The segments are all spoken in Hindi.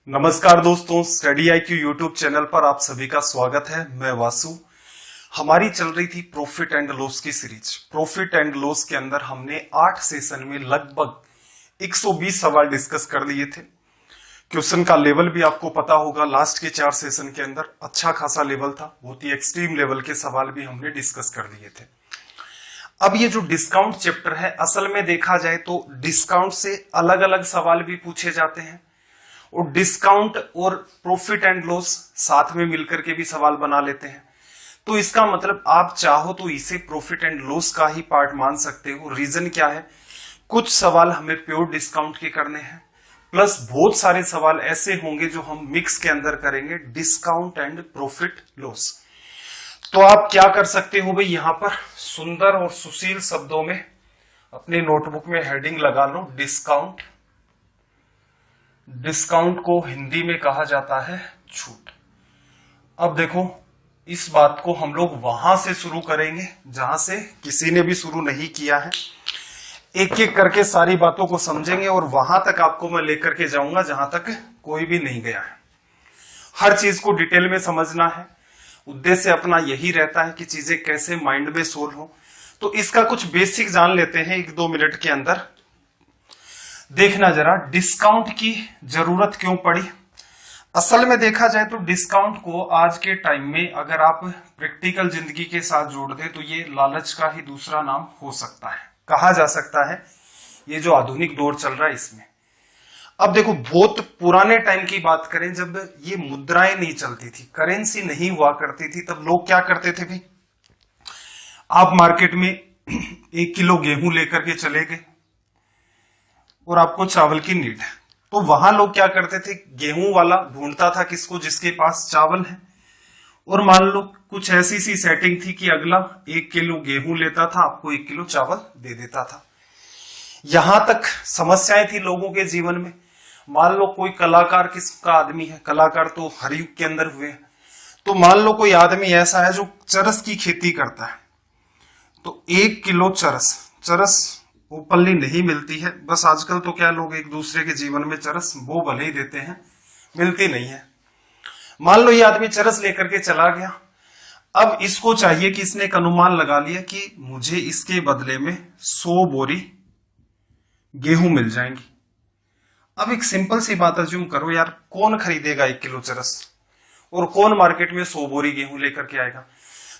नमस्कार दोस्तों, स्टडी IQ यूट्यूब चैनल पर आप सभी का स्वागत है। मैं वासु। हमारी चल रही थी प्रॉफिट एंड लॉस की सीरीज। प्रॉफिट एंड लॉस के अंदर हमने 8 सेशन में लगभग 120 सवाल डिस्कस कर लिए थे। क्वेश्चन का लेवल भी आपको पता होगा, लास्ट के 4 सेशन के अंदर अच्छा खासा लेवल था, बहुत ही एक्सट्रीम लेवल के सवाल भी हमने डिस्कस कर लिए थे। अब ये जो डिस्काउंट चैप्टर है, असल में देखा जाए तो डिस्काउंट से अलग अलग सवाल भी पूछे जाते हैं और डिस्काउंट और प्रॉफिट एंड लॉस साथ में मिलकर के भी सवाल बना लेते हैं। तो इसका मतलब आप चाहो तो इसे प्रॉफिट एंड लॉस का ही पार्ट मान सकते हो। रीजन क्या है, कुछ सवाल हमें प्योर डिस्काउंट के करने हैं, प्लस बहुत सारे सवाल ऐसे होंगे जो हम मिक्स के अंदर करेंगे, डिस्काउंट एंड प्रॉफिट लॉस। तो आप क्या कर सकते हो भाई, यहां पर सुंदर और सुशील शब्दों में अपने नोटबुक में हेडिंग लगा लो, डिस्काउंट। डिस्काउंट को हिंदी में कहा जाता है छूट। अब देखो, इस बात को हम लोग वहां से शुरू करेंगे जहां से किसी ने भी शुरू नहीं किया है। एक एक करके सारी बातों को समझेंगे और वहां तक आपको मैं लेकर के जाऊंगा जहां तक कोई भी नहीं गया है। हर चीज को डिटेल में समझना है, उद्देश्य अपना यही रहता है कि चीजें कैसे माइंड में सोल्व हो। तो इसका कुछ बेसिक जान लेते हैं 1-2 मिनट के अंदर। देखना जरा, डिस्काउंट की जरूरत क्यों पड़ी। असल में देखा जाए तो डिस्काउंट को आज के टाइम में अगर आप प्रैक्टिकल जिंदगी के साथ जोड़ दें तो ये लालच का ही दूसरा नाम हो सकता है, कहा जा सकता है। ये जो आधुनिक दौर चल रहा है इसमें, अब देखो, बहुत पुराने टाइम की बात करें, जब ये मुद्राएं नहीं चलती थी, करेंसी नहीं हुआ करती थी, तब लोग क्या करते थे भाई, आप मार्केट में 1 किलो गेहूं लेकर के चले गए और आपको चावल की नीड है, तो वहां लोग क्या करते थे, गेहूं वाला ढूंढता था किसको, जिसके पास चावल है। और मान लो कुछ ऐसी सी सेटिंग थी कि अगला 1 किलो गेहूं लेता था, आपको 1 किलो चावल दे देता था। यहां तक समस्याएं थी लोगों के जीवन में। मान लो कोई कलाकार किसका आदमी है, कलाकार तो हर युग के अंदर हुए हैं, तो मान लो कोई आदमी ऐसा है जो चरस की खेती करता है, तो 1 किलो चरस ओपनली नहीं मिलती है। बस आजकल तो क्या लोग एक दूसरे के जीवन में चरस वो भले ही देते हैं, मिलती नहीं है। मान लो ये आदमी चरस लेकर के चला गया, अब इसको चाहिए कि इसने एक अनुमान लगा लिया कि मुझे इसके बदले में 100 बोरी गेहूं मिल जाएंगी। अब एक सिंपल सी बात अज्यूम करो यार, कौन खरीदेगा 1 किलो चरस और कौन मार्केट में 100 बोरी गेहूं लेकर के आएगा।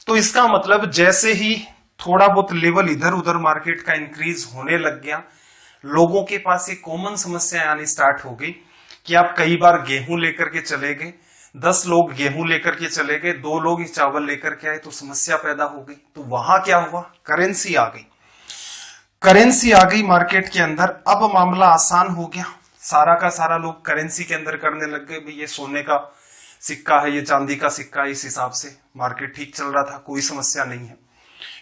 तो इसका मतलब जैसे ही थोड़ा बहुत लेवल इधर उधर मार्केट का इंक्रीज होने लग गया, लोगों के पास एक कॉमन समस्या आनी स्टार्ट हो गई कि आप कई बार गेहूं लेकर के चले गए, 10 लोग गेहूं लेकर के चले गए, 2 लोग ही चावल लेकर के आए, तो समस्या पैदा हो गई। तो वहां क्या हुआ, करेंसी आ गई। करेंसी आ गई मार्केट के अंदर, अब मामला आसान हो गया, सारा का सारा लोग करेंसी के अंदर करने लग गए। भाई ये सोने का सिक्का है, ये चांदी का सिक्का है, इस हिसाब से मार्केट ठीक चल रहा था, कोई समस्या नहीं है।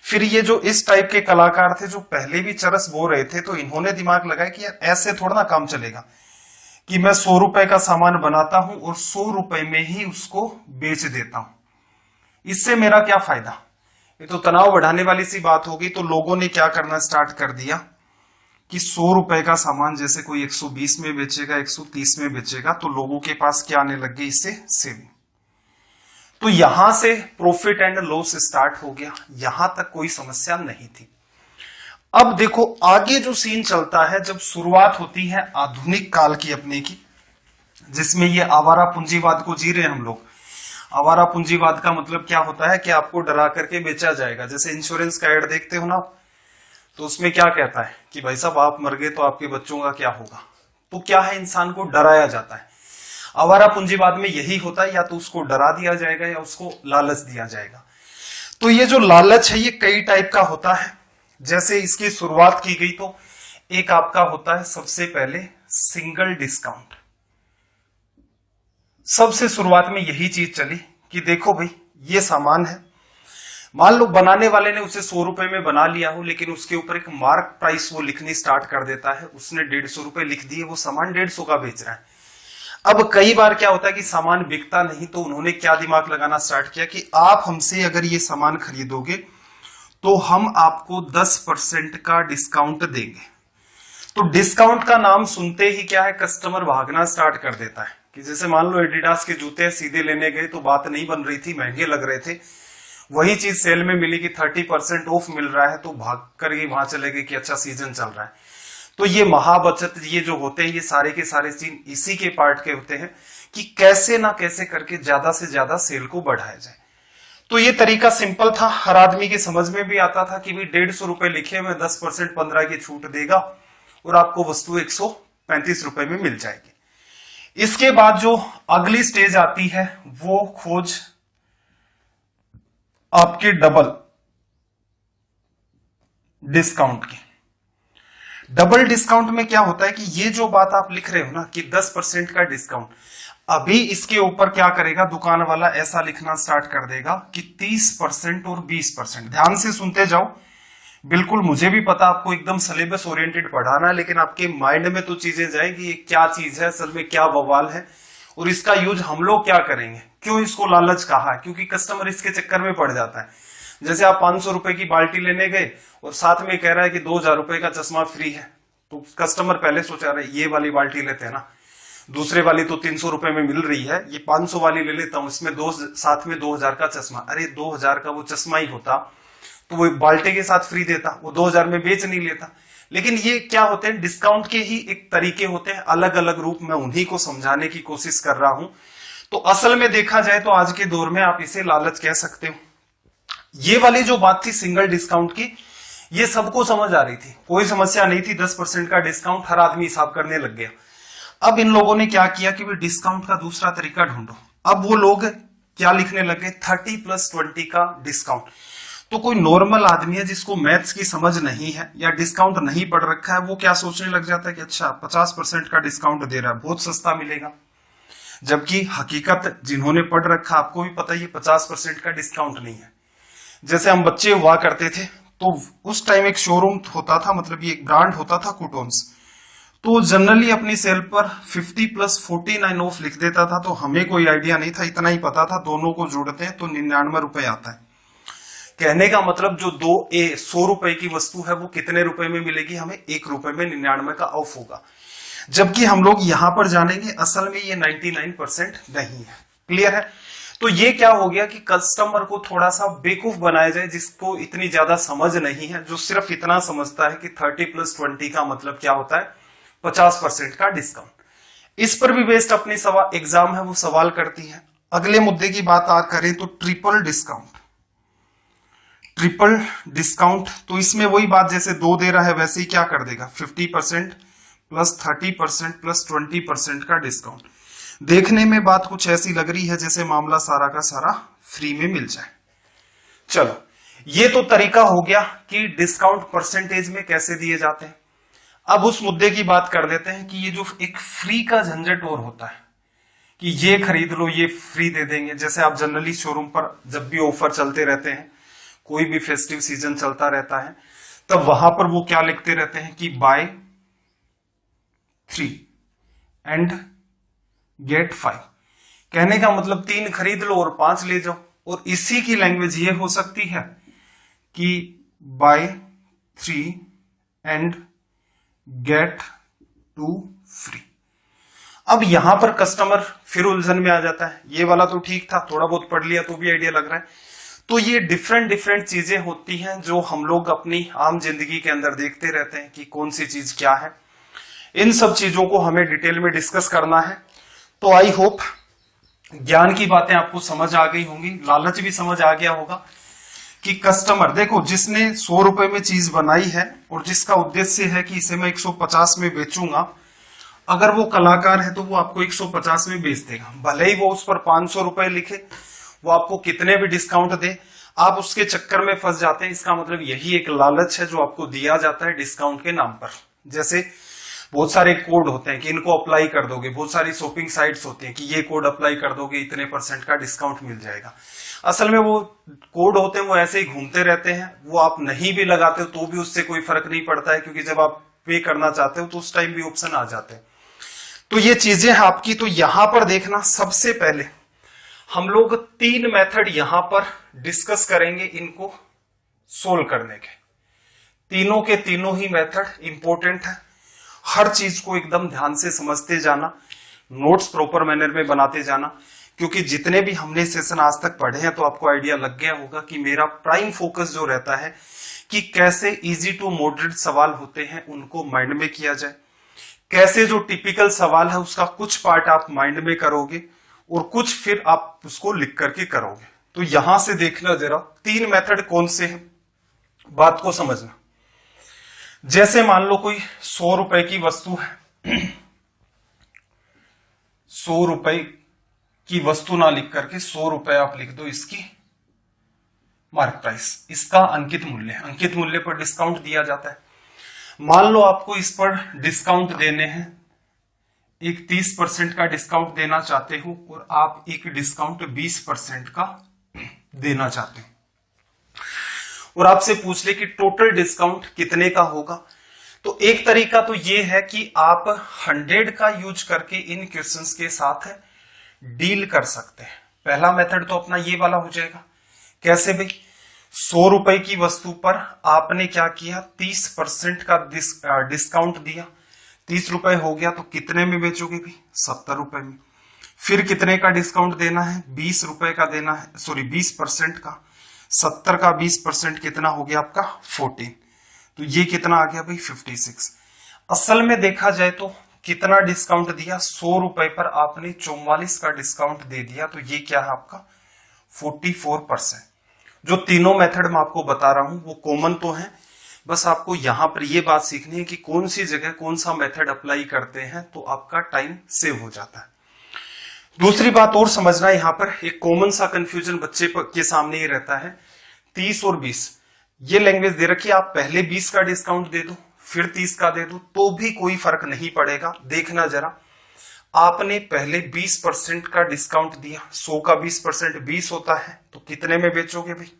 फिर ये जो इस टाइप के कलाकार थे जो पहले भी चरस बो रहे थे, तो इन्होंने दिमाग लगाया कि यार ऐसे थोड़ा ना काम चलेगा कि मैं 100 रुपए का सामान बनाता हूं और 100 रुपए में ही उसको बेच देता हूं, इससे मेरा क्या फायदा। ये तो तनाव बढ़ाने वाली सी बात होगी। तो लोगों ने क्या करना स्टार्ट कर दिया कि 100 रुपए का सामान जैसे कोई 120 में बेचेगा, 130 में बेचेगा, तो लोगों के पास क्या आने लग गई, इससे सेविंग। तो यहां से प्रॉफिट एंड लॉस स्टार्ट हो गया, यहां तक कोई समस्या नहीं थी। अब देखो आगे जो सीन चलता है, जब शुरुआत होती है आधुनिक काल की अपने की, जिसमें ये आवारा पूंजीवाद को जी रहे हैं हम लोग। आवारा पूंजीवाद का मतलब क्या होता है कि आपको डरा करके बेचा जाएगा। जैसे इंश्योरेंस का एड देखते हो ना, तो उसमें क्या कहता है कि भाई साहब आप मर गए तो आपके बच्चों का क्या होगा। तो क्या है, इंसान को डराया जाता है। आवारा पूंजीवाद में यही होता है, या तो उसको डरा दिया जाएगा या उसको लालच दिया जाएगा। तो ये जो लालच है ये कई टाइप का होता है। जैसे इसकी शुरुआत की गई तो एक आपका होता है सबसे पहले सिंगल डिस्काउंट। सबसे शुरुआत में यही चीज चली कि देखो भाई ये सामान है, मान लो बनाने वाले ने उसे 100 रुपए में बना लिया हो, लेकिन उसके ऊपर एक मार्क प्राइस वो लिखनी स्टार्ट कर देता है। उसने 150 रुपए लिख दिए, वो सामान 150 का बेच रहा है। अब कई बार क्या होता है कि सामान बिकता नहीं, तो उन्होंने क्या दिमाग लगाना स्टार्ट किया कि आप हमसे अगर ये सामान खरीदोगे तो हम आपको 10% का डिस्काउंट देंगे। तो डिस्काउंट का नाम सुनते ही क्या है, कस्टमर भागना स्टार्ट कर देता है। कि जैसे मान लो एडिडास के जूते सीधे लेने गए तो बात नहीं बन रही थी, महंगे लग रहे थे, वही चीज सेल में मिली कि 30% ऑफ मिल रहा है तो भाग कर ही वहां चले गए कि अच्छा सीजन चल रहा है। तो ये महाबचत ये जो होते हैं ये सारे के सारे सीन इसी के पार्ट के होते हैं कि कैसे ना कैसे करके ज्यादा से ज्यादा सेल को बढ़ाया जाए। तो ये तरीका सिंपल था, हर आदमी के समझ में भी आता था कि भाई 150 रुपए लिखे हुए 10% 15 की छूट देगा और आपको वस्तु 135 रुपए में मिल जाएगी। इसके बाद जो अगली स्टेज आती है वो खोज आपके डबल डिस्काउंट की। डबल डिस्काउंट में क्या होता है कि ये जो बात आप लिख रहे हो ना कि 10% का डिस्काउंट, अभी इसके ऊपर क्या करेगा दुकान वाला, ऐसा लिखना स्टार्ट कर देगा कि 30% और 20%। ध्यान से सुनते जाओ, बिल्कुल मुझे भी पता आपको एकदम सिलेबस ओरिएंटेड पढ़ाना है, लेकिन आपके माइंड में तो चीजें जाएंगी ये क्या चीज है, असल में क्या बवाल है और इसका यूज हम लोग क्या करेंगे, क्यों इसको लालच कहा है, क्योंकि कस्टमर इसके चक्कर में पड़ जाता है। जैसे आप 500 रुपए की बाल्टी लेने गए और साथ में कह रहा है कि 2000 रुपए का चश्मा फ्री है, तो कस्टमर पहले सोचा रहे ये वाली बाल्टी लेते हैं ना, दूसरे वाली तो 300 रुपए में मिल रही है, ये 500 वाली ले लेता हूं, इसमें साथ में 2000 का चश्मा। अरे 2000 का वो चश्मा ही होता तो वो बाल्टी के साथ फ्री देता, वो 2000 में बेच नहीं लेता। लेकिन ये क्या होते हैं, डिस्काउंट के ही एक तरीके होते हैं, अलग अलग रूप में उन्हीं को समझाने की कोशिश कर रहा हूं। तो असल में देखा जाए तो आज के दौर में आप इसे लालच कह सकते हो। ये वाली जो बात थी सिंगल डिस्काउंट की, ये सबको समझ आ रही थी, कोई समस्या नहीं थी। 10% का डिस्काउंट हर आदमी हिसाब करने लग गया। अब इन लोगों ने क्या किया कि डिस्काउंट का दूसरा तरीका ढूंढो। अब वो लोग क्या लिखने लगे, 30+20 का डिस्काउंट। तो कोई नॉर्मल आदमी है जिसको मैथ्स की समझ नहीं है या डिस्काउंट नहीं पढ़ रखा है, वो क्या सोचने लग जाता है कि अच्छा 50% का डिस्काउंट दे रहा है, बहुत सस्ता मिलेगा। जबकि हकीकत जिन्होंने पढ़ रखा आपको भी पता है ये 50% का डिस्काउंट नहीं है। जैसे हम बच्चे हुआ करते थे तो उस टाइम एक शोरूम होता था, मतलब ये एक ब्रांड होता था कुटोन्स, तो जनरली अपनी सेल पर 50+49 ऑफ लिख देता था। तो हमें कोई आइडिया नहीं था, इतना ही पता था दोनों को जोड़ते हैं तो 99 रुपए आता है। कहने का मतलब जो 100 रुपए की वस्तु है वो कितने रुपए में मिलेगी, हमें 1 रुपए में 99 का ऑफ होगा। जबकि हम लोग यहां पर जानेंगे असल में ये 99% नहीं है। क्लियर है? तो ये क्या हो गया कि कस्टमर को थोड़ा सा बेवकूफ बनाया जाए, जिसको इतनी ज्यादा समझ नहीं है, जो सिर्फ इतना समझता है कि 30+20 का मतलब क्या होता है, 50% का डिस्काउंट। इस पर भी बेस्ड अपनी एग्जाम है वो सवाल करती है। अगले मुद्दे की बात करें तो ट्रिपल डिस्काउंट। ट्रिपल डिस्काउंट तो इसमें वही बात, जैसे 2 दे रहा है वैसे ही क्या कर देगा, 50% + 30% + 20% का डिस्काउंट। देखने में बात कुछ ऐसी लग रही है जैसे मामला सारा का सारा फ्री में मिल जाए। चलो ये तो तरीका हो गया कि डिस्काउंट परसेंटेज में कैसे दिए जाते हैं। अब उस मुद्दे की बात कर देते हैं कि ये जो एक फ्री का झंझट और होता है कि ये खरीद लो ये फ्री दे देंगे। जैसे आप जनरली शोरूम पर जब भी ऑफर चलते रहते हैं, कोई भी फेस्टिव सीजन चलता रहता है, तब वहां पर वो क्या लिखते रहते हैं कि बाय 3 एंड गेट 5। कहने का मतलब 3 खरीद लो और 5 ले जाओ। और इसी की लैंग्वेज ये हो सकती है कि बाय 3 एंड गेट 2 फ्री। अब यहां पर कस्टमर फिर उलझन में आ जाता है। ये वाला तो ठीक था, थोड़ा बहुत पढ़ लिया तो भी आइडिया लग रहा है। तो ये डिफरेंट चीजें होती हैं जो हम लोग अपनी आम जिंदगी के अंदर देखते रहते हैं कि कौन सी चीज क्या है। इन सब चीजों को हमें डिटेल में डिस्कस करना है। तो आई होप ज्ञान की बातें आपको समझ आ गई होंगी, लालच भी समझ आ गया होगा कि कस्टमर देखो जिसने 100 रुपए में चीज बनाई है और जिसका उद्देश्य है कि इसे मैं 150 में बेचूंगा, अगर वो कलाकार है तो वो आपको 150 में बेच देगा। भले ही वो उस पर 500 रुपए लिखे, वो आपको कितने भी डिस्काउंट दे, आप उसके चक्कर में फंस जाते हैं। इसका मतलब यही एक लालच है जो आपको दिया जाता है डिस्काउंट के नाम पर। जैसे बहुत सारे कोड होते हैं कि इनको अप्लाई कर दोगे, बहुत सारी शॉपिंग साइट्स होती हैं कि ये कोड अप्लाई कर दोगे इतने % का डिस्काउंट मिल जाएगा। असल में वो कोड होते हैं वो ऐसे ही घूमते रहते हैं, वो आप नहीं भी लगाते हो तो भी उससे कोई फर्क नहीं पड़ता है, क्योंकि जब आप पे करना चाहते हो तो उस टाइम भी ऑप्शन आ जाते हैं। तो ये चीजें हैं आपकी। तो यहां पर देखना, सबसे पहले हम लोग 3 मेथड यहां पर डिस्कस करेंगे इनको सोल्व करने के। तीनों के तीनों ही मेथड इंपॉर्टेंट है, हर चीज को एकदम ध्यान से समझते जाना। नोट्स प्रॉपर मैनर में बनाते जाना, क्योंकि जितने भी हमने सेशन आज तक पढ़े हैं तो आपको आइडिया लग गया होगा कि मेरा प्राइम फोकस जो रहता है कि कैसे इजी टू मॉडरेट सवाल होते हैं उनको माइंड में किया जाए, कैसे जो टिपिकल सवाल है उसका कुछ पार्ट आप माइंड में करोगे और कुछ फिर आप उसको लिख करके करोगे। तो यहां से देखना जरा 3 मेथड कौन से हैं, बात को समझना। जैसे मान लो कोई 100 रुपए की वस्तु है 100 रुपए की वस्तु ना लिख करके 100 रुपए आप लिख दो इसकी मार्क प्राइस, इसका अंकित मूल्य पर डिस्काउंट दिया जाता है। मान लो आपको इस पर डिस्काउंट देने हैं, एक 30% का डिस्काउंट देना चाहते हो और आप एक डिस्काउंट 20% का देना चाहते हो और आपसे पूछ ले कि टोटल डिस्काउंट कितने का होगा। तो एक तरीका तो ये है कि आप 100 का यूज करके इन क्वेश्चंस के साथ डील कर सकते हैं। पहला मेथड तो अपना ये वाला हो जाएगा। कैसे भाई, 100 रुपए की वस्तु पर आपने क्या किया, 30% का डिस्काउंट दिया, 30 रुपए हो गया तो कितने में बेचोगे भाई, 70 रुपए में। फिर कितने का डिस्काउंट देना है, 20 रुपए का देना है, सॉरी 20% का, 70 का 20% कितना हो गया आपका 14, तो ये कितना आ गया भाई 56। असल में देखा जाए तो कितना डिस्काउंट दिया, 100 रुपए पर आपने 44 का डिस्काउंट दे दिया, तो ये क्या है आपका 44%। जो तीनों मेथड मैं आपको बता रहा हूं वो कॉमन तो है, बस आपको यहां पर ये बात सीखनी है कि कौन सी जगह कौन सा मेथड अप्लाई करते हैं तो आपका टाइम सेव हो जाता है। दूसरी बात और समझना, यहां पर एक कॉमन सा कंफ्यूजन बच्चे के सामने ही रहता है, 30 और 20 ये लैंग्वेज दे रखी है, आप पहले 20 का डिस्काउंट दे दो फिर 30 का दे दो तो भी कोई फर्क नहीं पड़ेगा। देखना जरा, आपने पहले 20% का डिस्काउंट दिया, 100 का 20% 20 होता है, तो कितने में बेचोगे भाई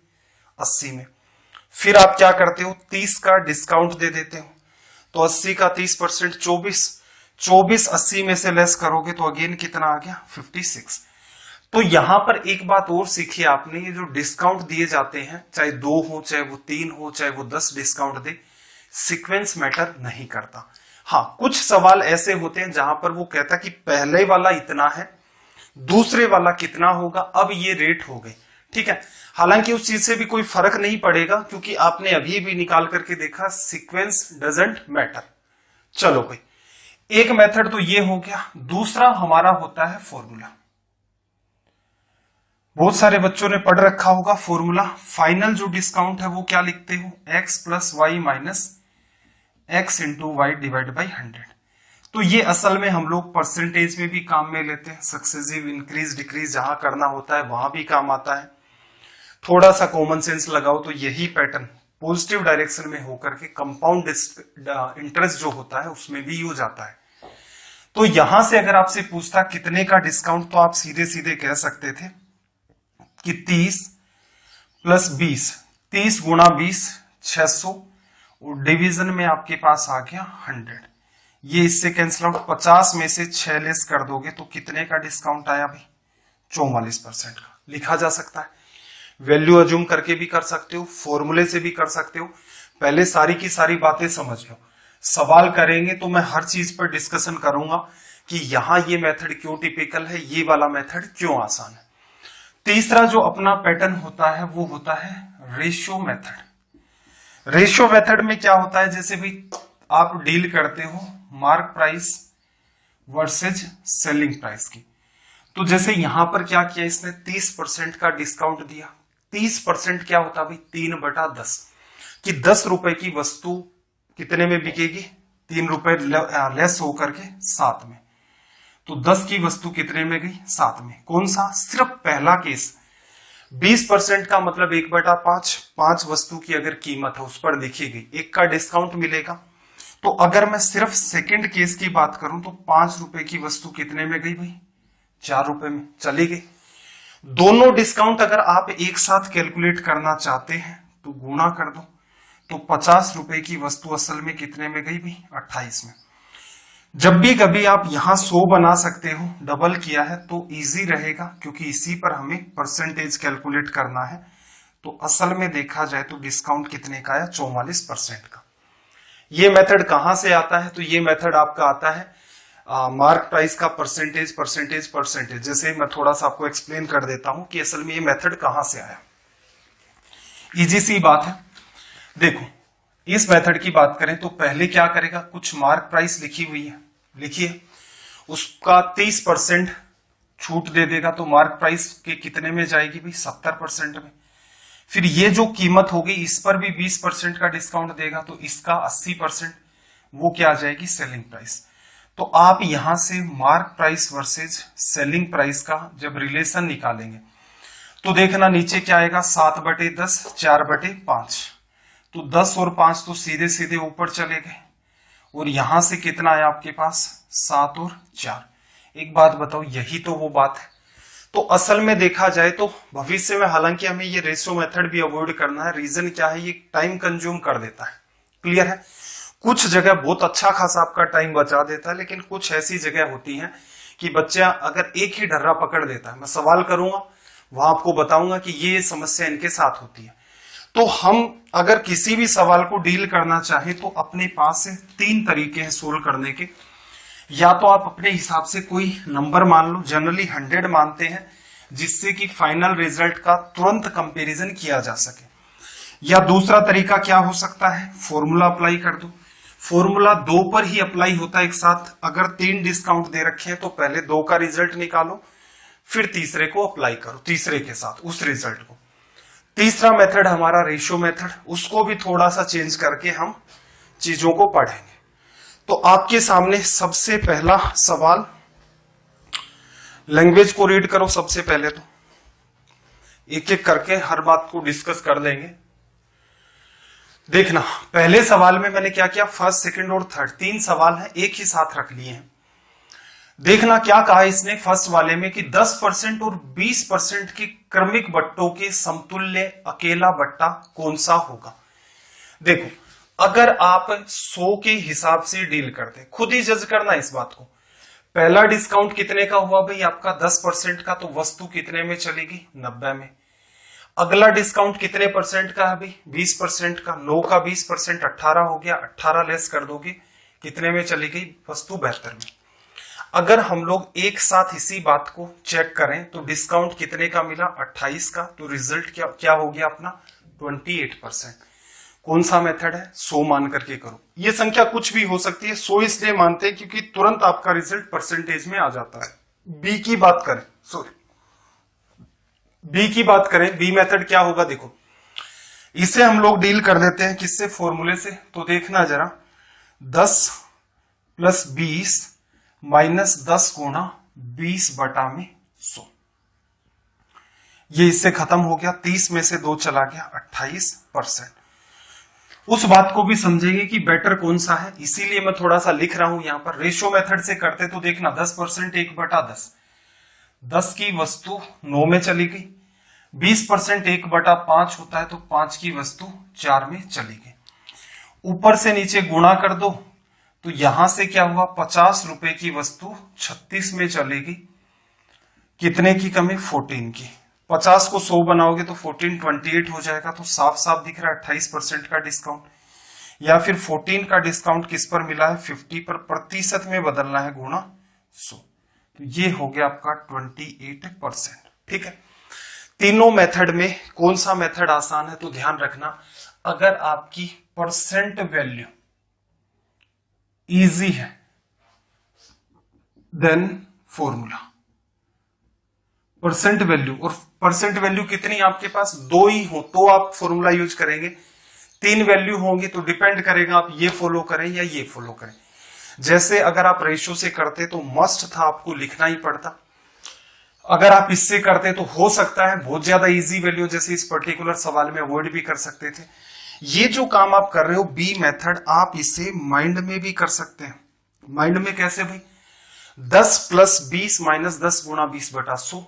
80 में। फिर आप क्या करते हो, 30 का डिस्काउंट दे देते हो, तो 80 का 30% 24 80 में से लेस करोगे तो अगेन कितना आ गया 56। तो यहां पर एक बात और सीखी आपने, ये जो डिस्काउंट दिए जाते हैं चाहे 2 हो चाहे वो 3 हो चाहे वो 10 डिस्काउंट दे, सीक्वेंस मैटर नहीं करता। हाँ, कुछ सवाल ऐसे होते हैं जहां पर वो कहता कि पहले वाला इतना है दूसरे वाला कितना होगा, अब ये रेट हो गए, ठीक है। हालांकि उस चीज से भी कोई फर्क नहीं पड़ेगा क्योंकि आपने अभी भी निकाल करके देखा सीक्वेंस डजंट मैटर। चलो भाई, एक मेथड तो ये हो गया। दूसरा हमारा होता है फॉर्मूला। बहुत सारे बच्चों ने पढ़ रखा होगा फॉर्मूला। फाइनल जो डिस्काउंट है वो क्या लिखते हो, x plus y minus x into y divide by 100। तो ये असल में हम लोग परसेंटेज में भी काम में लेते हैं, सक्सेसिव इंक्रीज डिक्रीज जहां करना होता है वहां भी काम आता है। थोड़ा सा कॉमन सेंस लगाओ तो यही पैटर्न पॉजिटिव डायरेक्शन में होकर के कंपाउंड इंटरेस्ट जो होता है उसमें भी यूज आता है। तो यहां से अगर आपसे पूछता कितने का डिस्काउंट, तो आप सीधे सीधे कह सकते थे कि 30 प्लस 20, 30 गुणा 20 600 और डिवीजन में आपके पास आ गया 100। ये इससे कैंसिल आउट, 50 में से 6 लेस कर दोगे तो कितने का डिस्काउंट आया भाई 44% का। लिखा जा सकता है, वैल्यू अज्यूम करके भी कर सकते हो, फॉर्मूले से भी कर सकते हो। पहले सारी की सारी बातें समझ लो, सवाल करेंगे तो मैं हर चीज पर डिस्कशन करूंगा कि यहां ये मेथड क्यों टिपिकल है, ये वाला मेथड क्यों आसान है। तीसरा जो अपना पैटर्न होता है वो होता है रेशियो मेथड। रेशियो मेथड में क्या होता है, जैसे भी आप डील करते हो mark price versus selling price की, तो जैसे यहां पर क्या किया इसने 30% का डिस्काउंट दिया। 30% क्या होता भाई 3/10, कि 10 रुपए की वस्तु कितने में बिकेगी, 3 रुपए लेस होकर के 7 में, तो 10 की वस्तु कितने में गई 7 में। कौन सा, सिर्फ पहला केस। 20% का मतलब 1/5, 5 वस्तु की अगर कीमत है उस पर लिखी गई, 1 का डिस्काउंट मिलेगा। तो अगर मैं सिर्फ सेकंड केस की बात करूं तो 5 रुपए की वस्तु कितने में गई भाई 4 रुपए में चली गई। दोनों डिस्काउंट अगर आप एक साथ कैलकुलेट करना चाहते हैं तो गुणा कर दो, तो 50 रुपए की वस्तु असल में कितने में गई भाई 28 में। जब भी कभी आप यहां 100 बना सकते हो, डबल किया है तो इजी रहेगा क्योंकि इसी पर हमें परसेंटेज कैलकुलेट करना है। तो असल में देखा जाए तो डिस्काउंट कितने का आया 44% का। ये मेथड कहां से आता है, तो ये मेथड आपका आता है मार्क प्राइस का परसेंटेज परसेंटेज परसेंटेज, जैसे मैं थोड़ा सा आपको एक्सप्लेन कर देता हूं कि असल में ये मेथड कहां से आया। इजी सी बात है। देखो इस मेथड की बात करें तो पहले क्या करेगा, कुछ मार्क प्राइस लिखी हुई है, लिखिए, उसका 30% छूट दे देगा, तो मार्क प्राइस के कितने में जाएगी भाई, 70% में। फिर ये जो कीमत होगी इस पर भी 20% का डिस्काउंट देगा, तो इसका 80%, वो क्या आ जाएगी, सेलिंग प्राइस। तो आप यहां से mark price versus selling price का जब रिलेशन निकालेंगे तो देखना नीचे क्या आएगा, 7/10 4/5, तो 10 और 5 तो सीधे सीधे ऊपर चले गए, और यहां से कितना आया आपके पास, 7 और 4। एक बात बताओ, यही तो वो बात है। तो असल में देखा जाए तो भविष्य में हालांकि हमें ये रेशियो मेथड भी अवॉइड करना है। रीजन क्या है, ये टाइम कंज्यूम कर देता है, क्लियर है। कुछ जगह बहुत अच्छा खासा आपका टाइम बचा देता है, लेकिन कुछ ऐसी जगह होती है कि बच्चा अगर एक ही ढर्रा पकड़ देता है, मैं सवाल करूंगा वहां आपको बताऊंगा कि ये समस्या इनके साथ होती है। तो हम अगर किसी भी सवाल को डील करना चाहे तो अपने पास से 3 तरीके हैं सोल्व करने के। या तो आप अपने हिसाब से कोई नंबर मान लो, जनरली 100 मानते हैं, जिससे कि फाइनल रिजल्ट का तुरंत कंपैरिजन किया जा सके। या दूसरा तरीका क्या हो सकता है, फॉर्मूला अप्लाई कर दो। फॉर्मूला 2 पर ही अप्लाई होता है एक साथ। अगर 3 डिस्काउंट दे रखे हैं तो पहले 2 का रिजल्ट निकालो, फिर तीसरे को अप्लाई करो, तीसरे के साथ उस रिजल्ट को। तीसरा मेथड हमारा रेशियो मेथड, उसको भी थोड़ा सा चेंज करके हम चीजों को पढ़ेंगे। तो आपके सामने सबसे पहला सवाल, लैंग्वेज को रीड करो सबसे पहले, तो एक एक करके हर बात को डिस्कस कर लेंगे। देखना पहले सवाल में मैंने क्या किया, फर्स्ट सेकंड और थर्ड 3 सवाल हैं, एक ही साथ रख लिए हैं। देखना क्या कहा इसने फर्स्ट वाले में कि 10% और 20% के क्रमिक बट्टों के समतुल्य अकेला बट्टा कौन सा होगा। देखो अगर आप 100 के हिसाब से डील करते, खुद ही जज करना इस बात को। पहला डिस्काउंट कितने का हुआ भाई आपका, 10% का, तो वस्तु कितने में चलेगी, 90 में। अगला डिस्काउंट कितने परसेंट का है भाई, 20% का, 9 का 20% 18 हो गया, 18 लेस कर दोगे, कितने में चली गई वस्तु, 72 में। अगर हम लोग एक साथ इसी बात को चेक करें तो डिस्काउंट कितने का मिला, 28 का, तो रिजल्ट क्या हो गया अपना, 28%। कौन सा मेथड है, 100 मान करके करो। ये संख्या कुछ भी हो सकती है, 100 इसलिए मानते हैं क्योंकि तुरंत आपका रिजल्ट परसेंटेज में आ जाता है। बी की बात करें, सॉरी बी की बात करें, बी मेथड क्या होगा, देखो इसे हम लोग डील कर देते हैं किससे, फॉर्मूले से। तो देखना जरा, 10 + 20 - 10 गुणा 20/100, ये इससे खत्म हो गया। 30 में से 2 चला गया, 28%। उस बात को भी समझेंगे कि बेटर कौन सा है, इसीलिए मैं थोड़ा सा लिख रहा हूं यहां पर। रेशियो मेथड से करते तो देखना 10% 1/10, 10 की वस्तु 9 में चली गई। 20% 1/5 होता है, तो 5 की वस्तु 4 में चली गई। ऊपर से नीचे गुणा कर दो, तो यहां से क्या हुआ, 50 रुपए की वस्तु 36 में चलेगी। कितने की कमी, 14 की। 50 को 100 बनाओगे तो 14 28 हो जाएगा, तो साफ साफ दिख रहा है 28% का डिस्काउंट। या फिर 14 का डिस्काउंट किस पर मिला है, 50 पर, प्रतिशत में बदलना है, गुणा 100, तो ये हो गया आपका 28%। ठीक है, तीनों मेथड में कौन सा मेथड आसान है, तो ध्यान रखना अगर आपकी परसेंट वैल्यू इजी है देन फॉर्मूला। परसेंट वैल्यू, और परसेंट वैल्यू कितनी आपके पास, 2 ही हो तो आप फॉर्मूला यूज करेंगे। 3 वैल्यू होंगी तो डिपेंड करेगा आप ये फॉलो करें या ये फॉलो करें। जैसे अगर आप रेशियो से करते तो मस्ट था, आपको लिखना ही पड़ता। अगर आप इससे करते तो हो सकता है बहुत ज्यादा इजी वैल्यू जैसे इस पर्टिकुलर सवाल में अवॉइड भी कर सकते थे। ये जो काम आप कर रहे हो बी मेथड, आप इसे माइंड में भी कर सकते हैं। माइंड में कैसे भाई, 10 + 20 - 10 गुणा 20/100,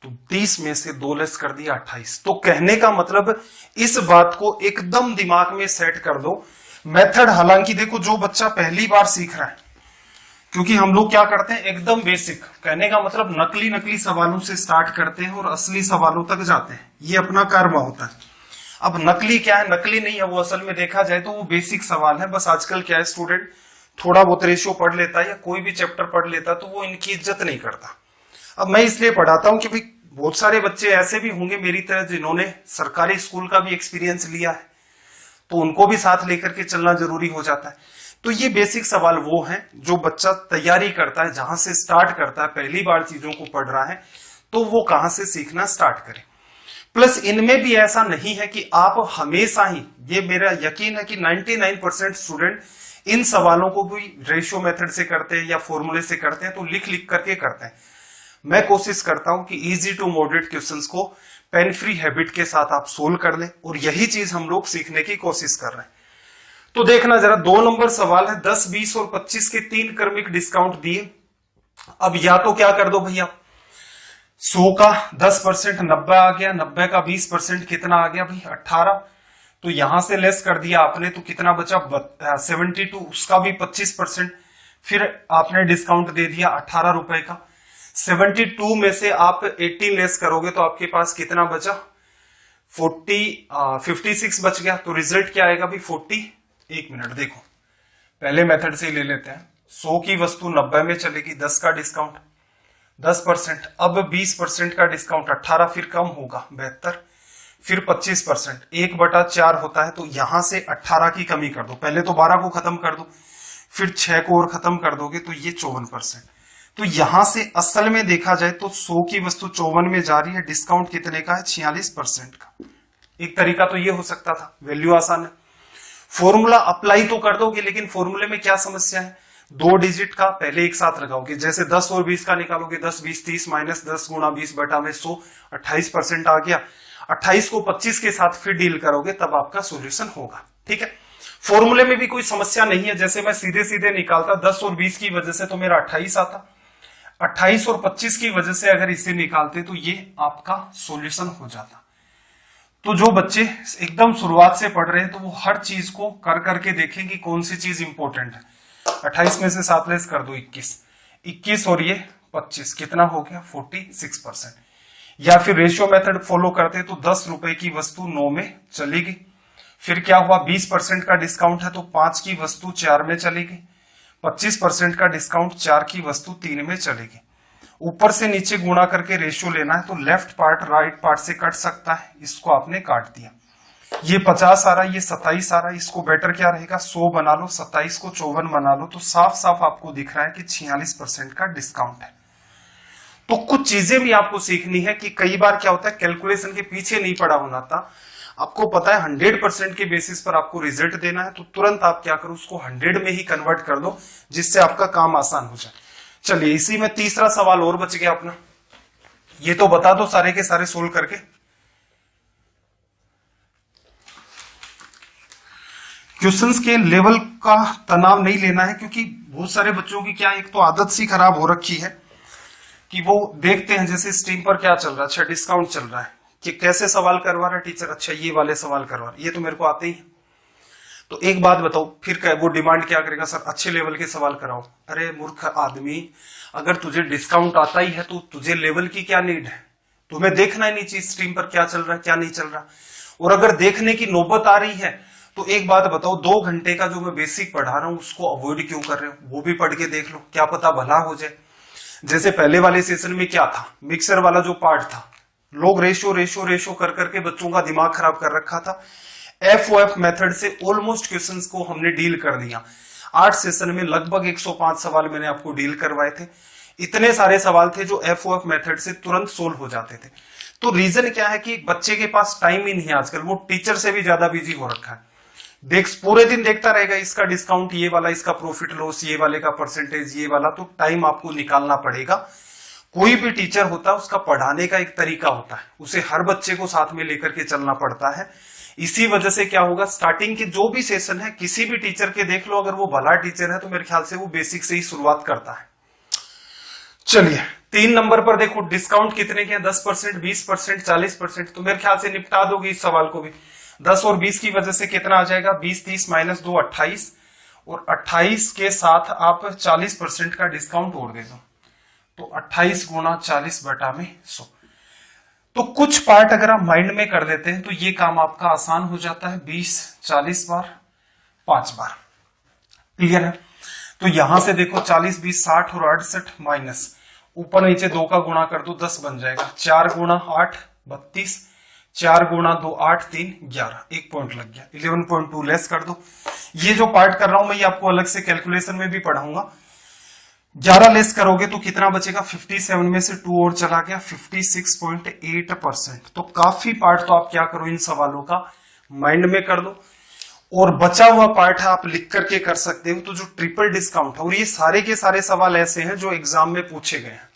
तो 30 में से 2 लेस कर दिया, 28। तो कहने का मतलब इस बात को एकदम दिमाग में सेट कर दो। मेथड हालांकि देखो जो बच्चा पहली बार सीख रहा है, क्योंकि हम लोग क्या करते हैं एकदम बेसिक, कहने का मतलब नकली सवालों से स्टार्ट करते हैं और असली सवालों तक जाते हैं, ये अपना कर्म होता है। अब नकली क्या है, नकली नहीं है वो, असल में देखा जाए तो वो बेसिक सवाल है। बस आजकल क्या है, स्टूडेंट थोड़ा बहुत रेशियो पढ़ लेता है या कोई भी चैप्टर पढ़ लेता तो वो इनकी इज्जत नहीं करता। अब मैं इसलिए पढ़ाता हूं कि भाई बहुत सारे बच्चे ऐसे भी होंगे मेरी तरह जिन्होंने सरकारी स्कूल का भी एक्सपीरियंस लिया है, तो उनको भी साथ लेकर के चलना जरूरी हो जाता है। तो ये बेसिक सवाल वो हैं जो बच्चा तैयारी करता है, जहां से स्टार्ट करता है, पहली बार चीजों को पढ़ रहा है तो वो कहां से सीखना स्टार्ट करे। प्लस इनमें भी ऐसा नहीं है कि आप हमेशा ही, ये मेरा यकीन है कि 99% स्टूडेंट इन सवालों को भी रेशियो मेथड से करते हैं या फॉर्मूले से करते हैं, तो लिख लिख करके करते हैं। मैं कोशिश करता हूं कि इजी टू मॉडरेट क्वेश्चंस को पेन फ्री हैबिट के साथ आप सोल्व कर लें, और यही चीज हम लोग सीखने की कोशिश कर रहे हैं। तो देखना जरा, 2 नंबर सवाल है, 10, 20 और 25 के 3 क्रमिक डिस्काउंट दिए। अब या तो क्या कर दो भैया, 100 का 10% 90 आ गया, 90 का 20% कितना आ गया भाई 18, तो यहां से लेस कर दिया आपने तो कितना बचा 72, उसका भी 25%, फिर आपने डिस्काउंट दे दिया 18 रुपए का। 72 में से आप 18 लेस करोगे तो आपके पास कितना बचा 56 बच गया। तो रिजल्ट क्या आएगा भाई 40। एक मिनट देखो, पहले मेथड से ही ले लेते हैं। 100 की वस्तु 90 में चलेगी, 10 का डिस्काउंट 10%, अब 20% का डिस्काउंट 18, फिर कम होगा 72, फिर 25%, 1/4 होता है, तो यहां से 18 की कमी कर दो, पहले तो 12 को खत्म कर दो, फिर 6 को और खत्म कर दोगे तो ये 54%। तो यहां से असल में देखा जाए तो 100 की वस्तु 54 में जा रही है, डिस्काउंट कितने का है 46% का। एक तरीका तो ये हो सकता था, वैल्यू आसान है। फॉर्मूला अप्लाई तो कर दोगे, लेकिन फॉर्मूले में क्या समस्या है, 2 डिजिट का पहले एक साथ लगाओगे, जैसे 10 और 20 का निकालोगे, 10 20 30 माइनस 10 गुणा 20 बटा में 100, 28% आ गया। 28 को 25 के साथ फिर डील करोगे तब आपका सॉल्यूशन होगा। ठीक है, फॉर्मूले में भी कोई समस्या नहीं है, जैसे मैं सीधे सीधे निकालता 10 और 20 की वजह से तो मेरा 28 आता, 28 और 25 की वजह से अगर इसे निकालते तो ये आपका सॉल्यूशन हो जाता। तो जो बच्चे एकदम शुरुआत से पढ़ रहे हैं तो वो हर चीज को कर करके देखें कि कौन सी चीज इंपॉर्टेंट है। 28 में से 7 लेस कर दो 21 और ये 25, कितना हो गया 46%। या फिर रेशियो मेथड फॉलो करते तो 10 रुपए की वस्तु 9 में चलेगी, फिर क्या हुआ 20% का डिस्काउंट है तो 5 की वस्तु 4 में चलेगी, 25% का डिस्काउंट 4 की वस्तु 3 में चलेगी। ऊपर से नीचे गुणा करके रेशियो लेना है तो लेफ्ट पार्ट राइट पार्ट से कट सकता है, इसको आपने काट दिया, ये 50 आ रहा है, ये 27 आ रहा है, इसको बेटर क्या रहेगा 100 बना लो, 27 को 54 बना लो, तो साफ साफ आपको दिख रहा है कि 46% का डिस्काउंट है। तो कुछ चीजें भी आपको सीखनी है कि कई बार क्या होता है कैलकुलेशन के पीछे नहीं पड़ा होना था, आपको पता है 100% के बेसिस पर आपको रिजल्ट देना है, तो तुरंत आप क्या करो उसको 100 में ही कन्वर्ट कर दो, जिससे आपका काम आसान हो जाए। चलिए इसी में तीसरा सवाल और बच गया अपना, ये तो बता दो सारे के सारे सोल्व करके। क्वेश्चंस के लेवल का तनाव नहीं लेना है, क्योंकि बहुत सारे बच्चों की क्या एक तो आदत सी खराब हो रखी है कि वो देखते हैं जैसे स्ट्रीम पर क्या चल रहा है, अच्छा डिस्काउंट चल रहा है, कि कैसे सवाल करवा रहा है टीचर, अच्छा ये वाले सवाल करवा रहा है, ये तो मेरे को आते ही है। तो एक बात बताओ, फिर वो डिमांड क्या करेगा, सर अच्छे लेवल के सवाल कराओ। अरे मूर्ख आदमी, अगर तुझे डिस्काउंट आता ही है तो तुझे लेवल की क्या नीड है, तुम्हें देखना ही नहीं चाहिए स्ट्रीम पर क्या चल रहा है क्या नहीं चल रहा। और अगर देखने की नौबत आ रही है तो एक बात बताओ, 2 घंटे का जो मैं बेसिक पढ़ा रहा हूं उसको अवॉइड क्यों कर रहे हो, वो भी पढ़ के देख लो, क्या पता भला हो जाए। जैसे पहले वाले सेशन में क्या था, मिक्सर वाला जो पार्ट था, लोग रेशियो रेशियो रेशियो कर करके बच्चों का दिमाग खराब कर रखा था। FOF मेथड से ऑलमोस्ट क्वेश्चंस को हमने डील कर दिया। 8 सेशन में लगभग 105 सवाल मैंने आपको डील करवाए थे। इतने सारे सवाल थे जो FOF मेथड से तुरंत सोल्व हो जाते थे। तो रीजन क्या है कि बच्चे के पास टाइम ही नहीं है आजकल, वो टीचर से भी ज्यादा बिजी हो रखा है। पूरे दिन देखता रहेगा इसका डिस्काउंट ये वाला, इसका प्रॉफिट लॉस ये वाले का परसेंटेज ये वाला, तो टाइम आपको निकालना पड़ेगा। कोई भी टीचर होता है उसका पढ़ाने का एक तरीका होता है, उसे हर बच्चे को साथ में लेकर के चलना पड़ता है। इसी वजह से क्या होगा, स्टार्टिंग के जो भी सेशन है किसी भी टीचर के देख लो, अगर वो भला टीचर है तो मेरे ख्याल से वो बेसिक से ही शुरुआत करता है। चलिए 3 नंबर पर देखो, डिस्काउंट कितने के हैं, 10%, 20%, 40%, तो मेरे ख्याल से निपटा दोगे इस सवाल को भी। 10 और 20 की वजह से कितना आ जाएगा, 20 30 माइनस 2 28, और 28 के साथ आप 40% का डिस्काउंट और दे दो, तो 28 गुणा 40 बटा में 100। तो कुछ पार्ट अगर आप माइंड में कर देते हैं तो ये काम आपका आसान हो जाता है। 20 40 बार 5 बार, क्लियर है। तो यहां से देखो 40 20 60 और 68 माइनस ऊपर नीचे 2 का गुणा कर दो 10 बन जाएगा। 4 गुणा 8 32, 4 गुणा 2 8 3 11, एक पॉइंट लग गया। 11.2 लेस कर दो। ये जो पार्ट कर रहा हूं मैं ये आपको अलग से कैलकुलेशन में भी पढ़ाऊंगा। 11 लेस करोगे तो कितना बचेगा, 57 में से 2 और चला गया 56.8%। तो काफी पार्ट तो आप क्या करो इन सवालों का माइंड में कर लो, और बचा हुआ पार्ट है आप लिख करके कर सकते हो। तो जो ट्रिपल डिस्काउंट है, और ये सारे के सारे सवाल ऐसे हैं जो एग्जाम में पूछे गए हैं।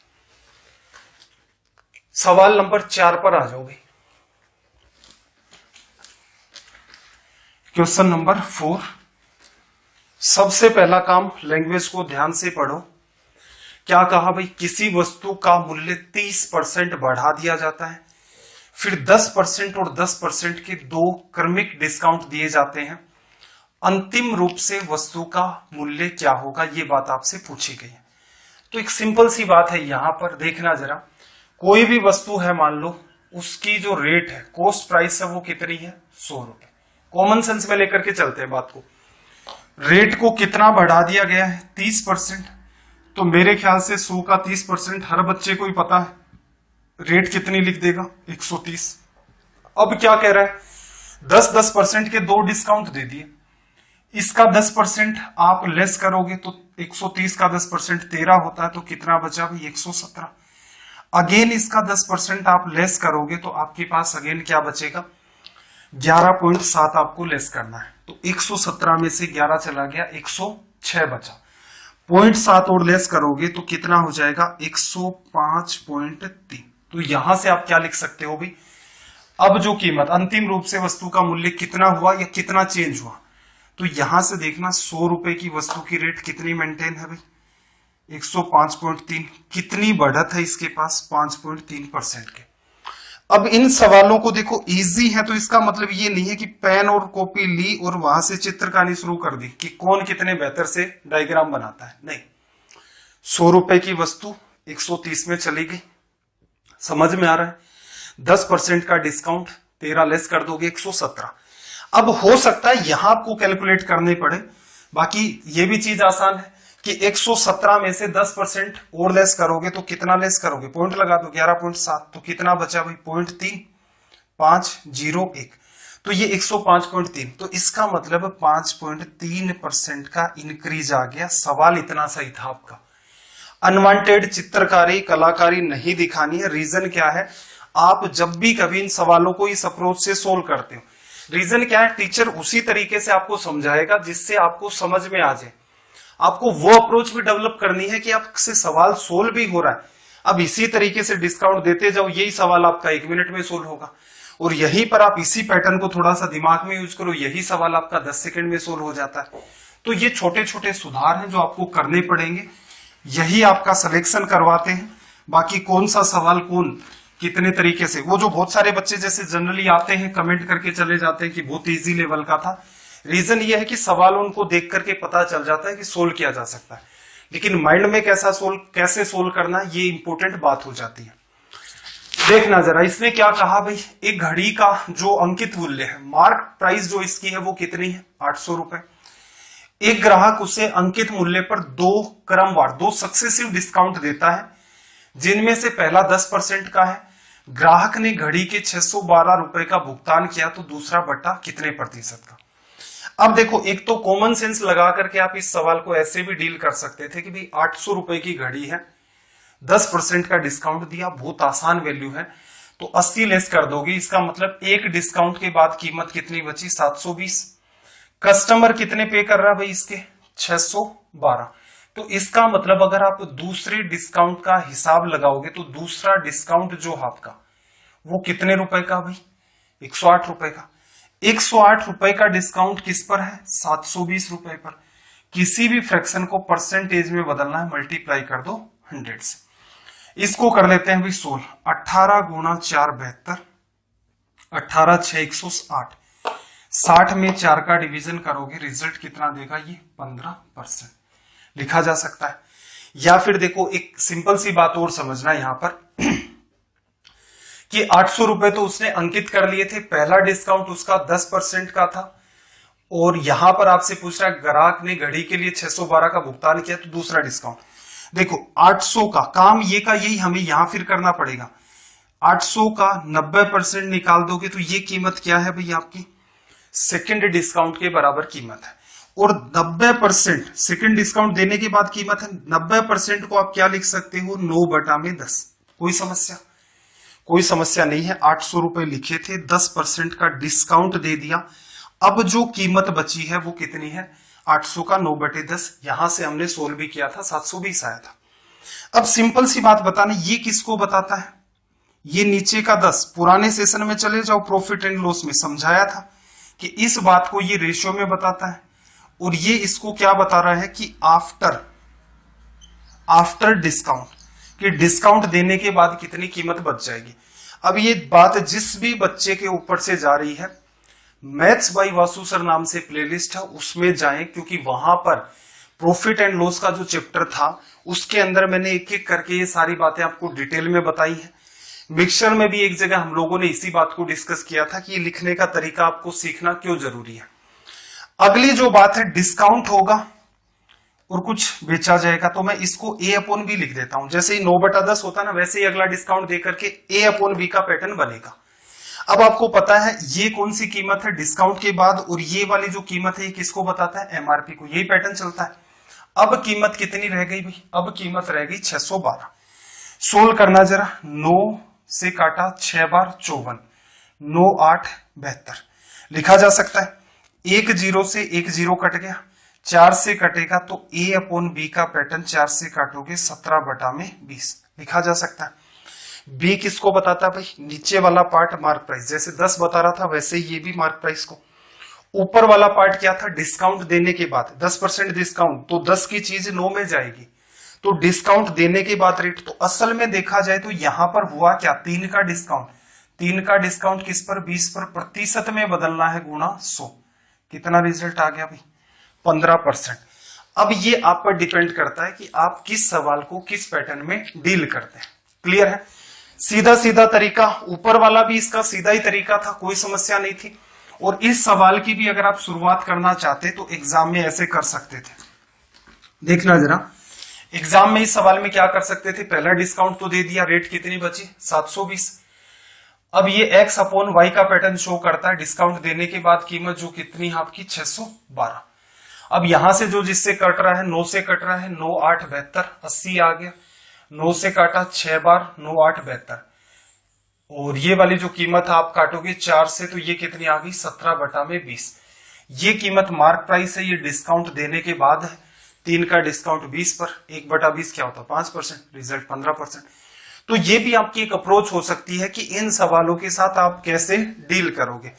सवाल नंबर 4 पर आ जाओगे। Question number 4। सबसे पहला काम लैंग्वेज को ध्यान से पढ़ो। क्या कहा भाई, किसी वस्तु का मूल्य 30% बढ़ा दिया जाता है, फिर 10% और 10% के 2 क्रमिक डिस्काउंट दिए जाते हैं। अंतिम रूप से वस्तु का मूल्य क्या होगा, ये बात आपसे पूछी गई है। तो एक सिंपल सी बात है, यहां पर देखना जरा। कोई भी वस्तु है, मान लो उसकी जो रेट है, कॉस्ट प्राइस है, वो कितनी है, 100 रुपए। कॉमन सेंस में लेकर के चलते हैं बात को। रेट को कितना बढ़ा दिया गया है, 30%। तो मेरे ख्याल से 100 का 30% हर बच्चे को ही पता है, रेट कितनी लिख देगा, 130। अब क्या कह रहा है, 10% के 2 डिस्काउंट दे दिए। इसका 10% आप लेस करोगे तो 130 का 10% 13 होता है, तो कितना बचा भाई, 117। अगेन इसका 10% आप लेस करोगे तो आपके पास अगेन क्या बचेगा, 11.7 आपको लेस करना है। तो 117 में से 11 चला गया, 106 बचा। 0.7 और लेस करोगे तो कितना हो जाएगा, 105.3। तो यहां से आप क्या लिख सकते हो भाई, अब जो कीमत अंतिम रूप से वस्तु का मूल्य कितना हुआ या कितना चेंज हुआ। तो यहां से देखना 100 रुपए की वस्तु की रेट कितनी मेंटेन है भाई, 105.3। कितनी बढ़त है इसके पास, 5.3% के। अब इन सवालों को देखो इजी है, तो इसका मतलब ये नहीं है कि पेन और कॉपी ली और वहां से चित्रकारी शुरू कर दी कि कौन कितने बेहतर से डायग्राम बनाता है, नहीं। 100 रुपए की वस्तु 130 में चली गई, समझ में आ रहा है। 10% का डिस्काउंट, 13 लेस कर दोगे 117। अब हो सकता है यहां आपको कैलकुलेट करने पड़े, बाकी ये भी चीज आसान है कि 117 में से 10% और लेस करोगे तो कितना लेस करोगे, पॉइंट लगा दो, 11.7। तो कितना बचा भाई, 0.3501। तो ये 105.3। तो इसका मतलब 5.3% का इंक्रीज आ गया। सवाल इतना सही था आपका। अनवांटेड चित्रकारी कलाकारी नहीं दिखानी है। रीजन क्या है, आप जब भी कभी इन सवालों को इस अप्रोच से सोल्व करते हो, रीजन क्या है, टीचर उसी तरीके से आपको समझाएगा जिससे आपको समझ में आ जाए। आपको वो अप्रोच भी डेवलप करनी है कि आपसे सवाल सोल्व भी हो रहा है। अब इसी तरीके से डिस्काउंट देते जाओ, यही सवाल आपका 1 मिनट में सोल्व होगा। और यहीं पर आप इसी पैटर्न को थोड़ा सा दिमाग में यूज करो, यही सवाल आपका 10 सेकंड में सोल्व हो जाता है। तो ये छोटे छोटे सुधार हैं जो आपको करने पड़ेंगे, यही आपका सिलेक्शन करवाते हैं। बाकी कौन सा सवाल कौन कितने तरीके से, वो जो बहुत सारे बच्चे जैसे जनरली आते हैं कमेंट करके चले जाते हैं कि बहुत इजी लेवल का था। रीजन ये है कि सवाल उनको देख करके पता चल जाता है कि सोल्व किया जा सकता है, लेकिन माइंड में कैसे सोल्व करना ये इंपॉर्टेंट बात हो जाती है। देखना जरा, इसने क्या कहा भाई, एक घड़ी का जो अंकित मूल्य है, मार्क प्राइस जो इसकी है वो कितनी है, 800 रुपए। एक ग्राहक उसे अंकित मूल्य पर 2 क्रमवार 2 सक्सेसिव डिस्काउंट देता है, जिनमें से पहला 10% का है। ग्राहक ने घड़ी के 612 रुपए का भुगतान किया, तो दूसरा बट्टा कितने प्रतिशत का। अब देखो, एक तो कॉमन सेंस लगा करके आप इस सवाल को ऐसे भी डील कर सकते थे कि भाई 800 रुपए की घड़ी है, 10% का डिस्काउंट दिया, बहुत आसान वैल्यू है, तो 80 लेस कर दोगे। इसका मतलब एक डिस्काउंट के बाद कीमत कितनी बची, 720। कस्टमर कितने पे कर रहा है भाई, इसके 612। तो इसका मतलब अगर आप दूसरे डिस्काउंट का हिसाब लगाओगे तो दूसरा डिस्काउंट जो आपका वो कितने रुपए का भाई, 108 रुपए का। 108 रुपए का डिस्काउंट किस पर है, 720 रुपए पर। किसी भी फ्रैक्शन को परसेंटेज में बदलना है, मल्टीप्लाई कर दो 100 से। इसको कर लेते हैं भाई 16। 18 गुना 4 72, 18 6 108। 60 में 4 का डिवीजन करोगे, रिजल्ट कितना देगा, ये 15% लिखा जा सकता है। या फिर देखो, एक सिंपल सी बात और समझना यहां पर कि 800 रुपए तो उसने अंकित कर लिए थे, पहला डिस्काउंट उसका 10% का था, और यहां पर आपसे पूछ रहा है ग्राहक ने घड़ी के लिए 612 का भुगतान किया तो दूसरा डिस्काउंट। देखो 800 का काम ये का यही हमें यहां फिर करना पड़ेगा। 800 का 90% निकाल दोगे तो ये कीमत क्या है भाई आपकी सेकंड डिस्काउंट के बराबर कीमत है। और 90% सेकंड डिस्काउंट देने के बाद कीमत है। 90% को आप क्या लिख सकते हो 9/10। कोई समस्या? कोई समस्या नहीं है। 800 रुपए लिखे थे, 10% का डिस्काउंट दे दिया। अब जो कीमत बची है वो कितनी है 800 का 9/10। यहां से हमने सोल्व भी किया था 720 आया था। अब सिंपल सी बात बताना, ये किसको बताता है? ये नीचे का 10 पुराने सेशन में चले जाओ, प्रॉफिट एंड लॉस में समझाया था कि इस बात को ये रेशियो में बताता है। और ये इसको क्या बता रहा है कि आफ्टर डिस्काउंट, कि डिस्काउंट देने के बाद कितनी कीमत बच जाएगी। अब ये बात जिस भी बच्चे के ऊपर से जा रही है, मैथ्स बाय वासु सर नाम से प्लेलिस्ट है उसमें जाएं, क्योंकि वहां पर प्रॉफिट एंड लॉस का जो चैप्टर था उसके अंदर मैंने एक एक करके ये सारी बातें आपको डिटेल में बताई है। मिक्सचर में भी एक जगह हम लोगों ने इसी बात को डिस्कस किया था कि ये लिखने का तरीका आपको सीखना क्यों जरूरी है। अगली जो बात है डिस्काउंट होगा और कुछ बेचा जाएगा, तो मैं इसको A/B लिख देता हूं। जैसे ही 9/10 होता है ना, वैसे ही अगला डिस्काउंट देकर के A/B का पैटर्न बनेगा। अब आपको पता है ये कौन सी कीमत है डिस्काउंट के बाद, और ये वाली जो कीमत है ये किसको बताता है MRP को। यही पैटर्न चलता है। अब कीमत कितनी रह गई भाई? अब कीमत रह गई 612। सोल्व करना जरा। 9 से काटा 6 बार 54, 9 8 72 लिखा जा सकता है। 1 0 से 1 0 कट गया, 4 से कटेगा तो A/B का पैटर्न 4 से काटोगे 17/20 लिखा जा सकता है। B किसको बताता है भाई? नीचे वाला पार्ट मार्क प्राइस, जैसे 10 बता रहा था वैसे ये भी मार्क प्राइस को। ऊपर वाला पार्ट क्या था? डिस्काउंट देने के बाद 10% डिस्काउंट, तो 10 की चीज 9 में जाएगी, तो डिस्काउंट देने के बाद रेट। तो असल में देखा जाए तो यहां पर हुआ क्या 3 का डिस्काउंट। 3 का डिस्काउंट किस पर? 20 पर। प्रतिशत में बदलना है गुणा 100। कितना रिजल्ट आ गया भाई? 15%। अब ये आप पर डिपेंड करता है कि आप किस सवाल को किस पैटर्न में डील करते हैं। क्लियर है? सीधा सीधा तरीका। ऊपर वाला भी इसका सीधा ही तरीका था, कोई समस्या नहीं थी। और इस सवाल की भी अगर आप शुरुआत करना चाहते तो एग्जाम में ऐसे कर सकते थे। देखना जरा, एग्जाम में इस सवाल में क्या कर सकते थे? पहला डिस्काउंट तो दे दिया, रेट कितनी बची 720। अब ये X/Y का पैटर्न शो करता है डिस्काउंट देने के बाद कीमत जो कितनी है आपकी 612। अब यहां से जो जिससे कट रहा है 9 से कट रहा है, 9 8 72 80 आ गया। 9 से काटा 6 बार, 9 8 72। और ये वाली जो कीमत आप काटोगे 4 से तो ये कितनी आ गई 17/20। ये कीमत मार्क प्राइस है, ये डिस्काउंट देने के बाद है। 3 का डिस्काउंट 20 पर, 1/20 क्या होता 5%, रिजल्ट 15%। तो ये भी आपकी एक अप्रोच हो सकती है कि इन सवालों के साथ आप कैसे डील करोगे।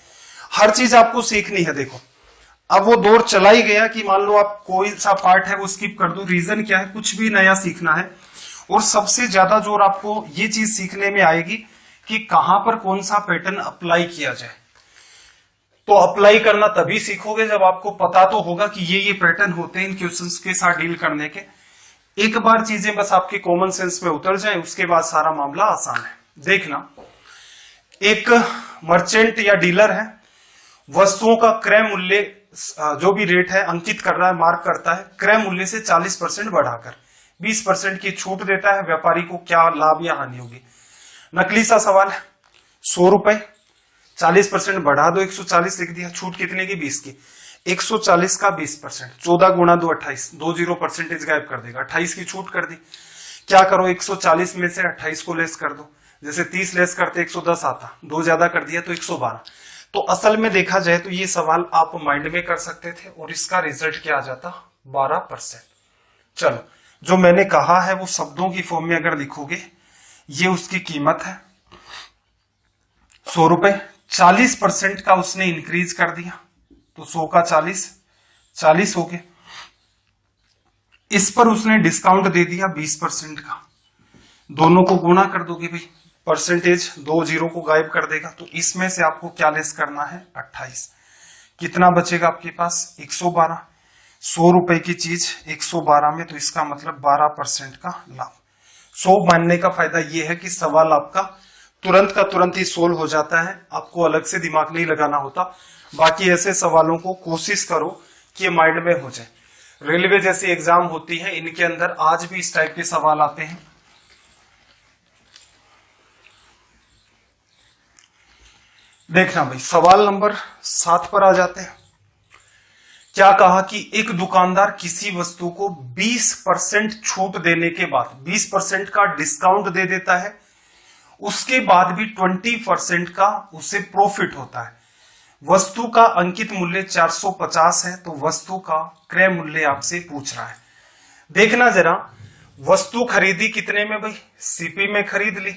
हर चीज आपको सीखनी है। देखो अब वो दौर चला ही गया कि मान लो आप कोई सा पार्ट है वो स्किप कर दो। रीजन क्या है? कुछ भी नया सीखना है और सबसे ज्यादा जोर आपको ये चीज सीखने में आएगी कि कहां पर कौन सा पैटर्न अप्लाई किया जाए। तो अप्लाई करना तभी सीखोगे जब आपको पता तो होगा कि ये पैटर्न होते हैं इन क्वेश्चंस के साथ डील करने के। एक बार चीजें बस आपके कॉमन सेंस में उतर जाए, उसके बाद सारा मामला आसान है। देखना, एक मर्चेंट या डीलर है, वस्तुओं का क्रय मूल्य जो भी रेट है अंकित कर रहा है, मार्क करता है। क्रय मूल्य से 40% बढ़ाकर 20% की छूट देता है। व्यापारी को क्या लाभ या हानि होगी? नकली सा सवाल है। 100 रुपए, 40% बढ़ा दो, 140 लिख दिया। छूट कितने की? 20 की। 140 का 20%, 14 गुणा 2 28, 20% गायब कर देगा। 28 की छूट कर दी। क्या करो 140 में से 28 को लेस कर दो। जैसे 30 लेस करते 110 आता, 2 ज्यादा कर दिया तो 112। तो असल में देखा जाए तो ये सवाल आप माइंड में कर सकते थे और इसका रिजल्ट क्या आ जाता 12%। चलो, जो मैंने कहा है वो शब्दों की फॉर्म में अगर लिखोगे, ये उसकी कीमत है 100 रुपए। 40% का उसने इंक्रीज कर दिया तो 100 का 40 हो गए। इस पर उसने डिस्काउंट दे दिया 20% का। दोनों को गुणा कर दोगे भाई, परसेंटेज 2 जीरो को गायब कर देगा। तो इसमें से आपको क्या लेस करना है 28। कितना बचेगा आपके पास 112। 100 रुपए की चीज 112 में, तो इसका मतलब 12% का लाभ। 100 मानने का फायदा यह है कि सवाल आपका तुरंत का तुरंत ही सोल्व हो जाता है, आपको अलग से दिमाग नहीं लगाना होता। बाकी ऐसे सवालों को कोशिश करो कि ये माइंड में हो जाए। रेलवे जैसी एग्जाम होती है, इनके अंदर आज भी इस टाइप के सवाल आते हैं। देखना भाई, सवाल नंबर 7 पर आ जाते हैं। क्या कहा कि एक दुकानदार किसी वस्तु को 20% छूट देने के बाद 20% का डिस्काउंट दे देता है, उसके बाद भी 20% का उसे प्रॉफिट होता है। वस्तु का अंकित मूल्य 450 है, तो वस्तु का क्रय मूल्य आपसे पूछ रहा है। देखना जरा, वस्तु खरीदी कितने में भाई, सीपी में खरीद ली,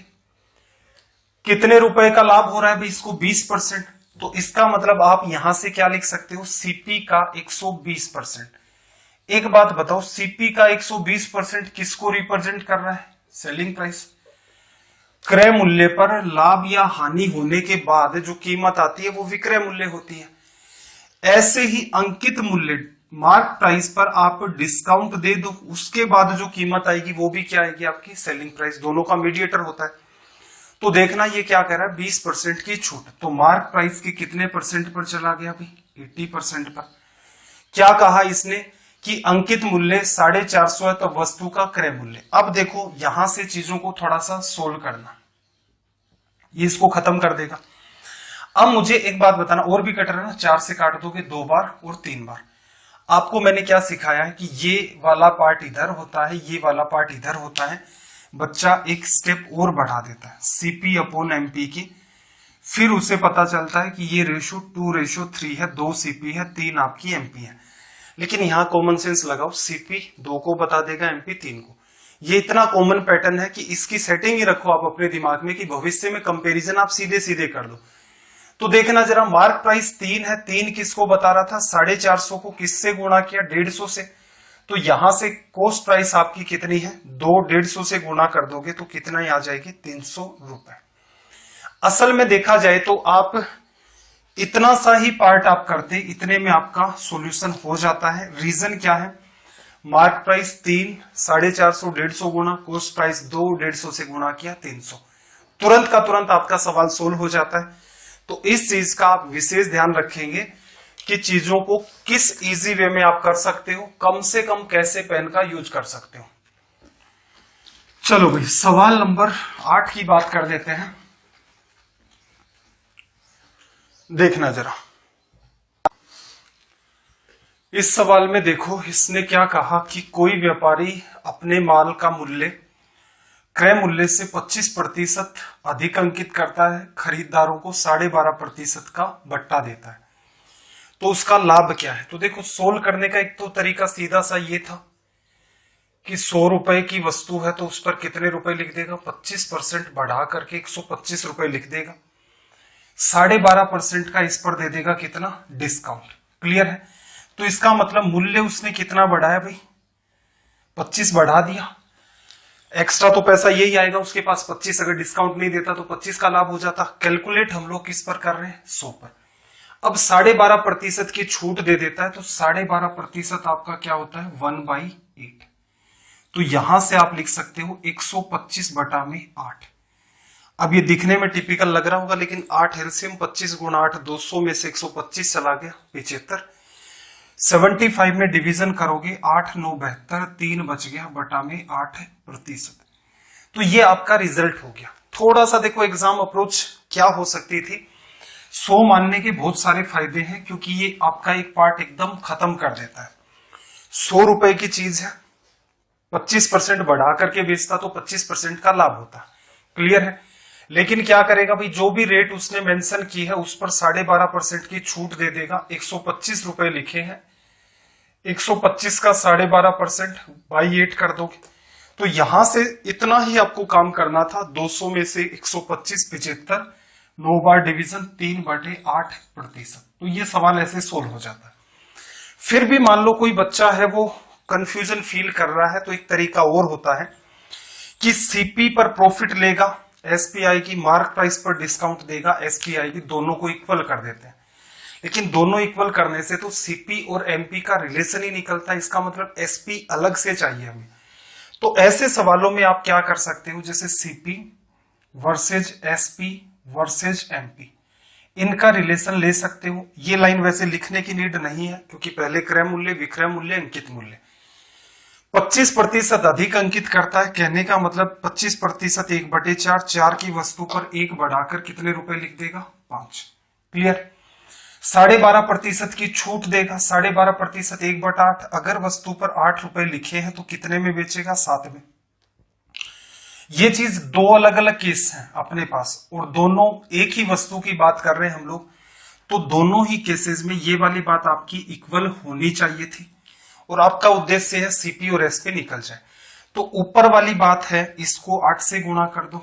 कितने रुपए का लाभ हो रहा है भाई इसको 20%, तो इसका मतलब आप यहां से क्या लिख सकते हो, सीपी का 120%। एक बात बताओ, सीपी का 120% किसको रिप्रेजेंट कर रहा है, सेलिंग प्राइस। क्रय मूल्य पर लाभ या हानि होने के बाद जो कीमत आती है वो विक्रय मूल्य होती है। ऐसे ही अंकित मूल्य मार्क प्राइस पर आप डिस्काउंट दे दो, उसके बाद जो कीमत आएगी वो भी क्या आएगी, आपकी सेलिंग प्राइस। दोनों का मीडिएटर होता है। तो देखना ये क्या कह रहा है, 20% की छूट, तो मार्क प्राइस के कितने परसेंट पर चला गया भाई, 80% पर। क्या कहा इसने कि अंकित मूल्य 450 है, तो वस्तु का क्रय मूल्य। अब देखो यहां से चीजों को थोड़ा सा सोल्व करना, ये इसको खत्म कर देगा। अब मुझे एक बात बताना, और भी कट रहा है ना, 4 से काट दोगे 2 बार और 3 बार। आपको मैंने क्या सिखाया है कि ये वाला पार्ट इधर होता है, ये वाला पार्ट इधर होता है। बच्चा एक स्टेप और बढ़ा देता है, सीपी अपॉन एमपी की, फिर उसे पता चलता है कि ये रेशो 2:3 है, 2 सीपी है, 3 आपकी एमपी है। लेकिन यहां कॉमन सेंस लगाओ, सीपी 2 को बता देगा, एमपी 3 को। ये इतना कॉमन पैटर्न है कि इसकी सेटिंग ही रखो आप अपने दिमाग में कि भविष्य में कंपैरिजन आप सीधे सीधे कर दो। तो देखना जरा, मार्क प्राइस 3 है, 3 किसको बता रहा था, 450 को किससे गुणा किया, 150 से। तो यहां से कॉस्ट प्राइस आपकी कितनी है, 2 150 से गुणा कर दोगे तो कितना ही आ जाएगी, 300 रुपए। असल में देखा जाए तो आप इतना सा ही पार्ट आप करते, इतने में आपका सॉल्यूशन हो जाता है। रीजन क्या है, मार्क प्राइस 3, 450, 150 गुणा, कॉस्ट प्राइस 2, 150 से गुणा किया 300, तुरंत का तुरंत आपका सवाल सोल्व हो जाता है। तो इस चीज का आप विशेष ध्यान रखेंगे कि चीजों को किस इजी वे में आप कर सकते हो, कम से कम कैसे पेन का यूज कर सकते हो। चलो भाई, सवाल नंबर 8 की बात कर देते हैं। देखना जरा, इस सवाल में देखो इसने क्या कहा कि कोई व्यापारी अपने माल का मूल्य क्रय मूल्य से 25% अधिक अंकित करता है, खरीदारों को 12.5% का बट्टा देता है, तो उसका लाभ क्या है। तो देखो, सोल्व करने का एक तो तरीका सीधा सा ये था कि 100 रुपए की वस्तु है तो उस पर कितने रुपए लिख देगा, 25% बढ़ा करके 125 रुपए लिख देगा, 12.5% का इस पर दे देगा कितना, डिस्काउंट। क्लियर है। तो इसका मतलब मूल्य उसने कितना बढ़ाया भाई, 25 बढ़ा दिया, एक्स्ट्रा तो पैसा यही आएगा उसके पास 25, अगर डिस्काउंट नहीं देता तो 25 का लाभ हो जाता। कैलकुलेट हम लोग किस पर कर रहे हैं, 100 पर। अब 12.5% की छूट दे देता है, तो 12.5% आपका क्या होता है, 1/8। तो यहां से आप लिख सकते हो 125/8। अब ये दिखने में टिपिकल लग रहा होगा, लेकिन 8 एलसीएम 25 गुणा 8, 200 में से 125 चला गया, 75। 75 में डिवीजन करोगे, 8 9 72, 3 बच गया, बटा में 8%। तो ये आपका रिजल्ट हो गया। थोड़ा सा देखो एग्जाम अप्रोच क्या हो सकती थी। 100 मानने के बहुत सारे फायदे हैं, क्योंकि ये आपका एक पार्ट एकदम खत्म कर देता है। 100 रुपए की चीज है, 25% बढ़ा करके बेचता तो 25% का लाभ होता। क्लियर है। लेकिन क्या करेगा भाई, जो भी रेट उसने मेंशन की है उस पर 12.5% की छूट दे देगा। 125 रुपए लिखे हैं, 125 का 12.5% बाई 8 कर दोगे, तो यहां से इतना ही आपको काम करना था। 200 में से 125, 75, 9 बार डिवीजन, 3/8%। तो ये सवाल ऐसे सोल्व हो जाता है। फिर भी मान लो कोई बच्चा है वो कंफ्यूजन फील कर रहा है, तो एक तरीका और होता है कि सीपी पर प्रॉफिट लेगा, एसपीआई की मार्क प्राइस पर डिस्काउंट देगा, एसपीआई की, दोनों को इक्वल कर देते हैं। लेकिन दोनों इक्वल करने से तो सीपी और एमपी का रिलेशन ही निकलता है, इसका मतलब एसपी अलग से चाहिए हमें। तो ऐसे सवालों में आप क्या कर सकते हो, जैसे CP versus SP versus MP, इनका रिलेशन ले सकते हो। ये लाइन वैसे लिखने की नीड नहीं है क्योंकि पहले क्रय मूल्य, विक्रय मूल्य, अंकित मूल्य। 25% अधिक अंकित करता है, कहने का मतलब 25% 1/4, 4 की वस्तु पर 1 बढ़ाकर कितने रुपए लिख देगा? 5। क्लियर? 12.5% की छूट देगा, 12.5% 1/8, अगर वस्तु पर 8 रुपए लिखे हैं तो कितने में बेचेगा? 7 में। ये चीज दो अलग अलग केस हैं अपने पास और दोनों एक ही वस्तु की बात कर रहे हैं हम लोग, तो दोनों ही केसेस में ये वाली बात आपकी इक्वल होनी चाहिए थी और आपका उद्देश्य है सीपी और एसपी निकल जाए। तो ऊपर वाली बात है इसको 8 से गुणा कर दो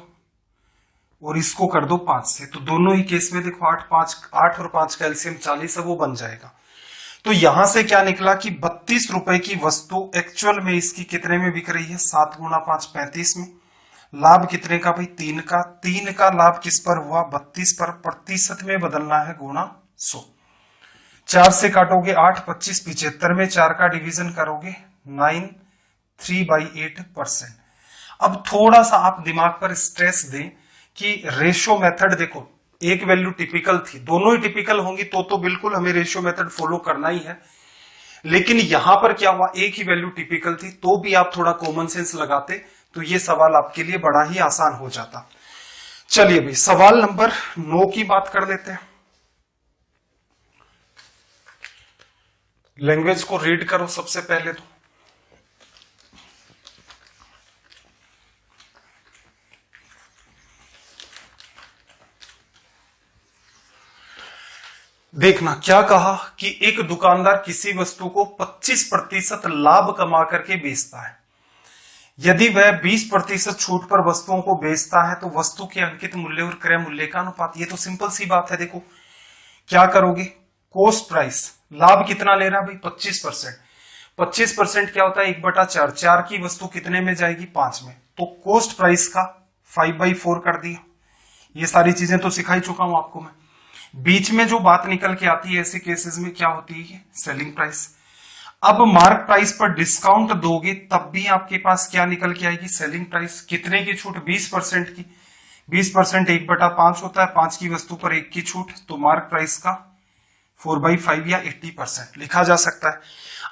और इसको कर दो 5 से, तो दोनों ही केस में देखो 8 और 5 का एलसीएम 40 है, वो बन जाएगा। तो यहां से क्या निकला कि 32 रुपए की वस्तु एक्चुअल में इसकी कितने में बिक रही है? 7 गुणा 5 35 में। लाभ कितने का भाई? 3 का। 3 का लाभ किस पर हुआ? 32 पर। प्रतिशत में बदलना है, गुणा 100। 4 से काटोगे 8, 25 75 में 4 का डिवीजन करोगे 9 3/8%। अब थोड़ा सा आप दिमाग पर स्ट्रेस दें कि रेशो मेथड देखो, एक वैल्यू टिपिकल थी, दोनों ही टिपिकल होंगी तो बिल्कुल हमें रेशो मेथड फॉलो करना ही है। लेकिन यहां पर क्या हुआ, एक ही वैल्यू टिपिकल थी तो भी आप थोड़ा कॉमन सेंस लगाते तो ये सवाल आपके लिए बड़ा ही आसान हो जाता। चलिए भाई सवाल नंबर 9 की बात कर लेते हैं। लैंग्वेज को रीड करो सबसे पहले तो। देखना क्या कहा कि एक दुकानदार किसी वस्तु को 25% लाभ कमा करके बेचता है। यदि वह 20% छूट पर वस्तुओं को बेचता है तो वस्तु के अंकित मूल्य और क्रय मूल्य का अनुपात। ये तो सिंपल सी बात है। देखो क्या करोगे, कॉस्ट प्राइस, लाभ कितना ले रहा है भाई? 25%। 25% क्या होता है? 1/4। 4 की वस्तु कितने में जाएगी? 5 में। तो कॉस्ट प्राइस का 5/4 कर दिया। ये सारी चीजें तो सिखा ही चुका हूं आपको मैं। बीच में जो बात निकल के आती है ऐसे केसेस में क्या होती है? Selling price. अब मार्क प्राइस पर डिस्काउंट दोगे तब भी आपके पास क्या निकल के आएगी? Selling price. कितने की छूट? 20% की। 20% 1/5 होता है, 5 की वस्तु पर 1 की छूट, तो मार्क प्राइस का 4/5 या 80% लिखा जा सकता है।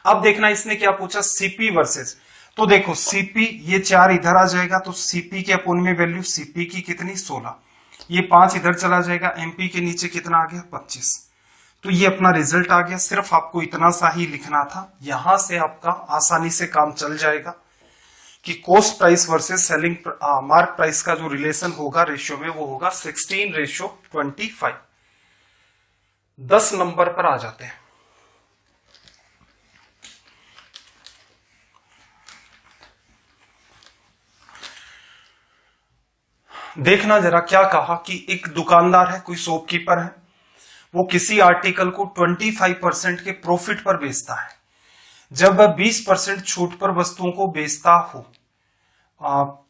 अब देखना इसने क्या पूछा, सीपी वर्सेस। तो देखो सीपी, ये 4 इधर आ जाएगा तो सीपी के अपोन में वैल्यू सीपी की कितनी? 16। ये 5 इधर चला जाएगा, एमपी के नीचे कितना आ गया? 25। तो ये अपना रिजल्ट आ गया। सिर्फ आपको इतना सा ही लिखना था, यहां से आपका आसानी से काम चल जाएगा कि cost price versus selling mark price का जो रिलेशन होगा रेशियो में वो होगा 16:25। 10 नंबर पर आ जाते हैं। देखना जरा क्या कहा कि एक दुकानदार है, कोई शॉपकीपर है, वो किसी आर्टिकल को 25% के प्रॉफिट पर बेचता है। जब वह 20% छूट पर वस्तुओं को बेचता हो,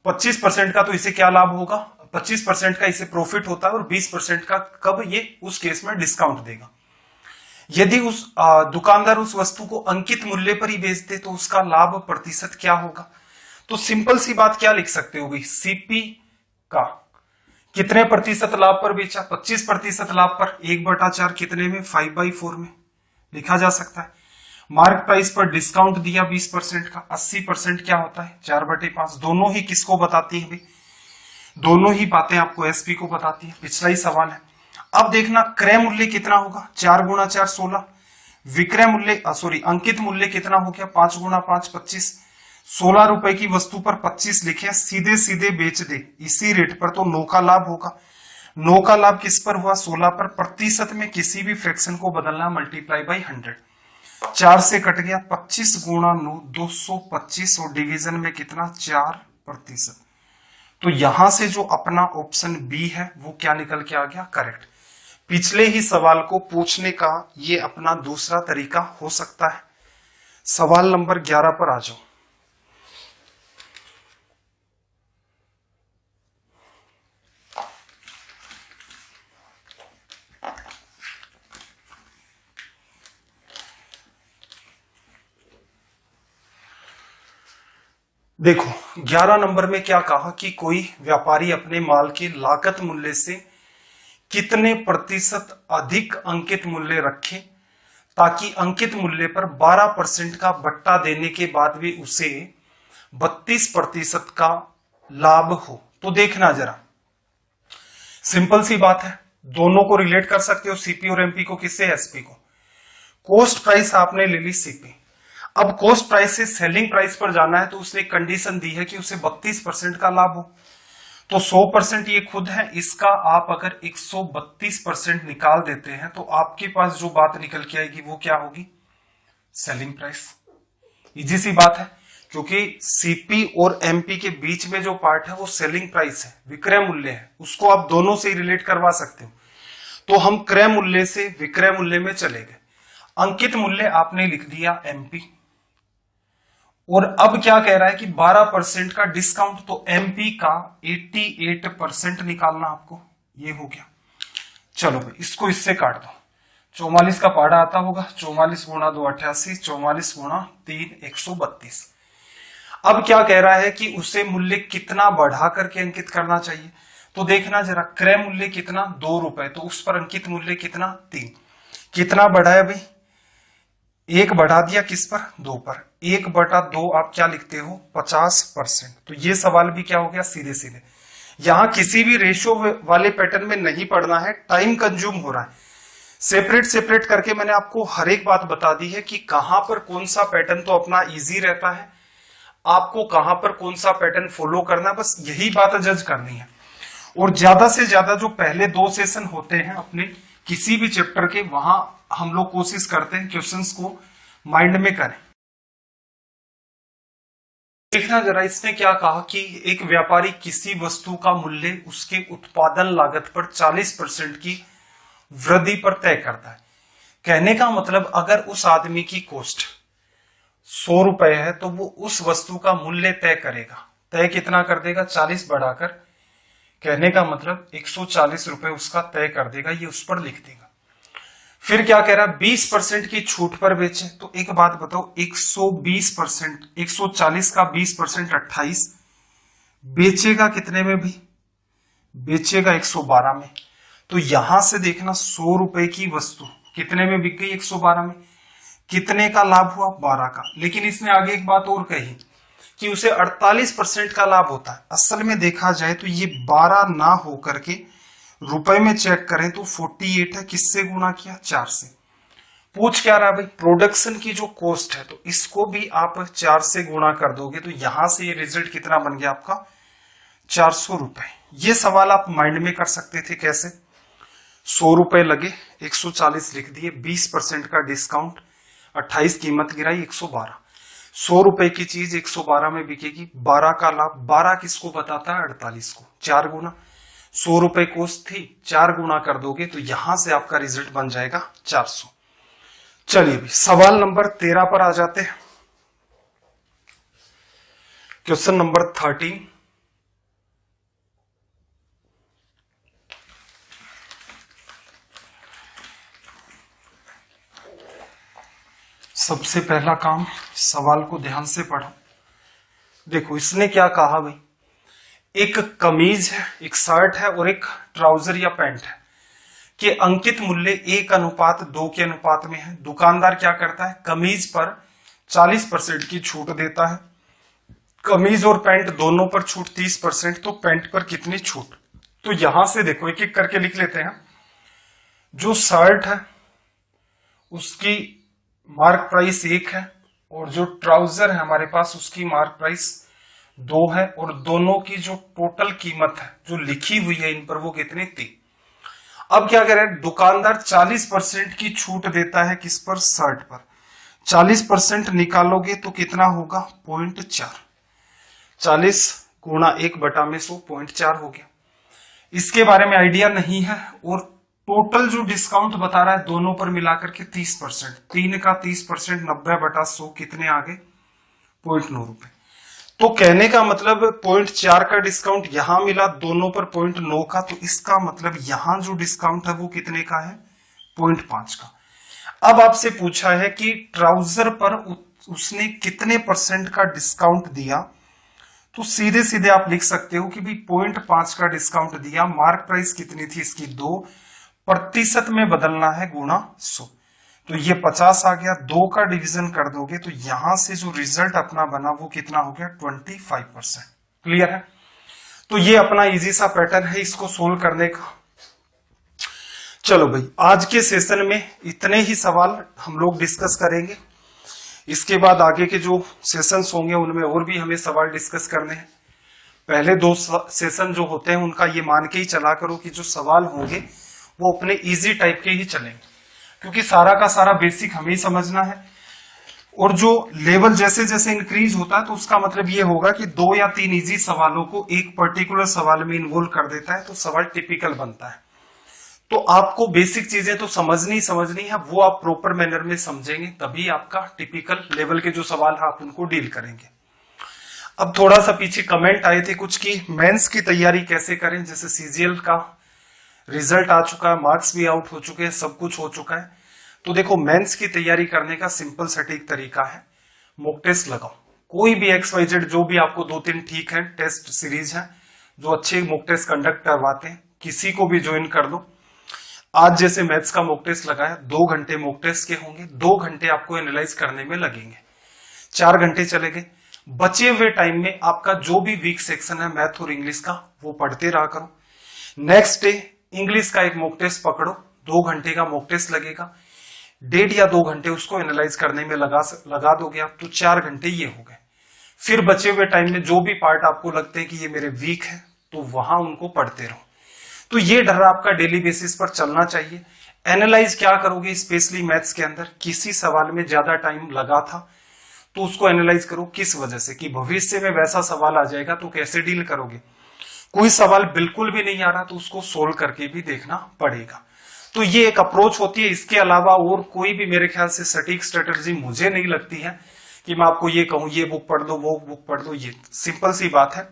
25% का तो इसे क्या लाभ होगा? 25% का इसे प्रॉफिट होता है और 20% का कब? ये उस केस में डिस्काउंट देगा। यदि उस दुकानदार उस वस्तु को अंकित मूल्य पर ही बेचते तो उसका लाभ प्रतिशत क्या होगा? तो सिंपल सी बात क्या लिख सकते हो भाई, सीपी का कितने प्रतिशत लाभ पर बेचा? 25% लाभ पर 1/4 कितने में? 5/4 में लिखा जा सकता है। मार्क प्राइस पर डिस्काउंट दिया 20% का, 80% क्या होता है? 4/5। दोनों ही किसको बताती है भाई? दोनों ही बातें आपको एसपी को बताती है। पिछला ही सवाल है। अब देखना क्रय मूल्य कितना होगा? 4 गुणा 4 16। विक्रय मूल्य अंकित मूल्य कितना हो गया? 5 गुणा 5 25। 16 रुपए की वस्तु पर 25 लिखे, सीधे सीधे बेच दे इसी रेट पर तो 9 का लाभ होगा। 9 का लाभ किस पर हुआ? 16 पर। प्रतिशत में किसी भी फ्रैक्शन को बदलना, मल्टीप्लाई बाई 100। 4 से कट गया, 25 गुणा 9 225 और डिवीजन में कितना? 4%। तो यहां से जो अपना ऑप्शन बी है वो क्या निकल के आ गया? करेक्ट। पिछले ही सवाल को पूछने का ये अपना दूसरा तरीका हो सकता है। सवाल नंबर 11 पर आ जाओ। देखो 11 नंबर में क्या कहा कि कोई व्यापारी अपने माल के लागत मूल्य से कितने प्रतिशत अधिक अंकित मूल्य रखे ताकि अंकित मूल्य पर 12% का बट्टा देने के बाद भी उसे 32% का लाभ हो। तो देखना जरा, सिंपल सी बात है, दोनों को रिलेट कर सकते हो, सीपी और एमपी को। किससे? एसपी को। कॉस्ट प्राइस आपने ले ली सीपी, अब कॉस्ट प्राइस से सेलिंग प्राइस पर जाना है तो उसने एक कंडीशन दी है कि उसे 32% का लाभ हो। तो 100% ये खुद है, इसका आप अगर 132% निकाल देते हैं तो आपके पास जो बात निकल के आएगी वो क्या होगी? Selling price. इजी सी बात है, क्योंकि सीपी और एमपी के बीच में जो पार्ट है वो सेलिंग प्राइस है, विक्रय मूल्य है, उसको आप दोनों से ही रिलेट करवा सकते हो। तो हम क्रय मूल्य से विक्रय मूल्य में चले गए। अंकित मूल्य आपने लिख दिया एमपी, और अब क्या कह रहा है कि 12% का डिस्काउंट, तो एमपी का 88% निकालना आपको, ये हो गया। चलो भाई इसको इससे काट दो, 44 का पहाड़ा आता होगा, 44 गुणा 2 88, 44 गुणा 3 132। अब क्या कह रहा है कि उसे मूल्य कितना बढ़ा करके अंकित करना चाहिए। तो देखना जरा, क्रय मूल्य कितना? 2 रुपए, तो उस पर अंकित मूल्य कितना? 3। कितना बढ़ाया भाई? 1 बढ़ा दिया, किस पर? 2 पर। 1/2 आप क्या लिखते हो? 50%। तो ये सवाल भी क्या हो गया? सीधे सीधे। यहां किसी भी रेशियो वाले पैटर्न में नहीं पढ़ना है, टाइम कंज्यूम हो रहा है। सेपरेट सेपरेट करके मैंने आपको हर एक बात बता दी है कि कहां पर कौन सा पैटर्न तो अपना इजी रहता है, आपको कहां पर कौन सा पैटर्न फॉलो करना है, बस यही बात जज करनी है। और ज्यादा से ज्यादा जो पहले 2 सेशन होते हैं अपने किसी भी चैप्टर के, वहां हम लोग कोशिश करते हैं क्वेश्चंस को माइंड में करें। देखना जरा, इसने क्या कहा कि एक व्यापारी किसी वस्तु का मूल्य उसके उत्पादन लागत पर 40% की वृद्धि पर तय करता है। कहने का मतलब अगर उस आदमी की कॉस्ट 100 रुपए है तो वो उस वस्तु का मूल्य तय करेगा। तय कितना कर देगा? 40 बढ़ाकर, कहने का मतलब 140 रुपए उसका तय कर देगा, ये उस पर लिख देगा। फिर क्या कह रहा है? 20% की छूट पर बेचे। तो एक बात बताओ, 120%, 140 का 20% 28, बेचेगा कितने में भी? बेचेगा 112 में। तो यहां से देखना, 100 रुपए की वस्तु कितने में बिक गई? 112 में। कितने का लाभ हुआ? 12 का। लेकिन इसने आगे एक बात और कही कि उसे 48% का लाभ होता है। असल में देखा जाए तो ये 12 ना होकर के रुपए में चेक करें तो 48 है। किससे गुणा किया? 4 से। पूछ क्या रहा है भाई? प्रोडक्शन की जो कॉस्ट है, तो इसको भी आप 4 से गुणा कर दोगे तो यहां से ये रिजल्ट कितना बन गया आपका? 400 रुपए। ये सवाल आप माइंड में कर सकते थे। कैसे? 100 रुपए लगे, 140 लिख दिए, 20% का डिस्काउंट, 28 कीमत गिराई, 112। 100 रुपए की चीज 112 में बिकेगी, 12 का लाभ। 12 किसको बताता है? 48 को। 4 गुना, 100 रुपए कॉस्ट थी, 4 गुना कर दोगे तो यहां से आपका रिजल्ट बन जाएगा 400। चलिए भी सवाल नंबर 13 पर आ जाते हैं। Question number 13। सबसे पहला काम, सवाल को ध्यान से पढ़ो। देखो इसने क्या कहा भाई, एक कमीज है, एक शर्ट है और एक ट्राउजर या पैंट है कि अंकित मूल्य 1:2 के अनुपात में है। दुकानदार क्या करता है? कमीज पर 40% की छूट देता है। कमीज और पैंट दोनों पर छूट 30%, तो पैंट पर कितनी छूट? तो यहां से देखो एक एक करके लिख लेते हैं। जो शर्ट है उसकी मार्क प्राइस 1 है और जो ट्राउजर है हमारे पास उसकी मार्क प्राइस 2 है, और दोनों की जो टोटल कीमत है जो लिखी हुई है इन पर वो कितनी? 3। अब क्या कह रहे हैं? दुकानदार 40% की छूट देता है किस पर? शर्ट पर। 40% निकालोगे तो कितना होगा? 0.4। 40 गुणा 1/100 0.4 हो गया। इसके बारे में आइडिया नहीं है, और टोटल जो डिस्काउंट बता रहा है दोनों पर मिलाकर के 30%। 3 का 30% 90/100 कितने आ गए? 0.9 रुपए। तो कहने का मतलब 0.4 का डिस्काउंट यहां मिला, दोनों पर 0.9 का, तो इसका मतलब यहां जो डिस्काउंट है वो कितने का है? 0.5 का। अब आपसे पूछा है कि ट्राउजर पर उसने कितने % का डिस्काउंट दिया, तो सीधे सीधे आप लिख सकते हो कि भी 0.5 का डिस्काउंट दिया, मार्क प्राइस कितनी थी इसकी 2%, में बदलना है गुणा 100, तो ये 50 आ गया। 2 का डिवीजन कर दोगे तो यहां से जो रिजल्ट अपना बना वो कितना हो गया 25%। क्लियर है? तो ये अपना इजी सा पैटर्न है इसको सोल्व करने का। चलो भाई, आज के सेशन में इतने ही सवाल हम लोग डिस्कस करेंगे। इसके बाद आगे के जो सेशंस होंगे उनमें और भी हमें सवाल डिस्कस करने हैं। पहले 2 सेशन जो होते हैं उनका ये मान के ही चला करो कि जो सवाल होंगे वो अपने इजी टाइप के ही चलेंगे, क्योंकि सारा का सारा बेसिक हमें ही समझना है। और जो लेवल जैसे जैसे इंक्रीज होता है तो उसका मतलब ये होगा कि 2 या 3 इजी सवालों को एक पर्टिकुलर सवाल में इन्वॉल्व कर देता है तो सवाल टिपिकल बनता है। तो आपको बेसिक चीजें तो समझनी है, वो आप प्रॉपर मैनर में समझेंगे तभी आपका टिपिकल लेवल के जो सवाल है आप उनको डील करेंगे। अब थोड़ा सा पीछे कमेंट आए थे कुछ की मेंस की तैयारी कैसे करें, जैसे सीजीएल का रिजल्ट आ चुका है, मार्क्स भी आउट हो चुके हैं, सब कुछ हो चुका है। तो देखो, मेंस की तैयारी करने का सिंपल सटीक तरीका है, मॉक टेस्ट लगाओ। कोई भी XYZ जो भी आपको 2-3 ठीक है टेस्ट सीरीज है जो अच्छे मॉक टेस्ट कंडक्ट करवाते हैं, किसी को भी ज्वाइन कर लो। आज जैसे मैथ्स का मॉक टेस्ट लगाया, 2 घंटे मॉक टेस्ट के होंगे, 2 घंटे आपको एनालाइज करने में लगेंगे, 4 घंटे चले गए। बचे हुए टाइम में आपका जो भी वीक सेक्शन है मैथ और इंग्लिश का वो पढ़ते रहा करो। नेक्स्ट डे इंग्लिश का एक मॉक टेस्ट पकड़ो, 2 घंटे का मॉक टेस्ट लगेगा, 1.5 या 2 घंटे उसको एनालाइज करने में लगा दोगे आप, तो 4 घंटे ये हो गए। फिर बचे हुए टाइम में जो भी पार्ट आपको लगते हैं कि ये मेरे वीक है तो वहां उनको पढ़ते रहो। तो ये डर आपका डेली बेसिस पर चलना चाहिए। एनालाइज क्या करोगे, स्पेशली मैथ्स के अंदर किसी सवाल में ज्यादा टाइम लगा था तो उसको एनालाइज करो, किस वजह से, कि भविष्य में वैसा सवाल आ जाएगा तो कैसे डील करोगे। कोई सवाल बिल्कुल भी नहीं आ रहा तो उसको सोल्व करके भी देखना पड़ेगा। तो ये एक अप्रोच होती है। इसके अलावा और कोई भी मेरे ख्याल से सटीक स्ट्रेटजी मुझे नहीं लगती है कि मैं आपको ये कहूं ये बुक पढ़ दो वो बुक पढ़ दो। ये सिंपल सी बात है,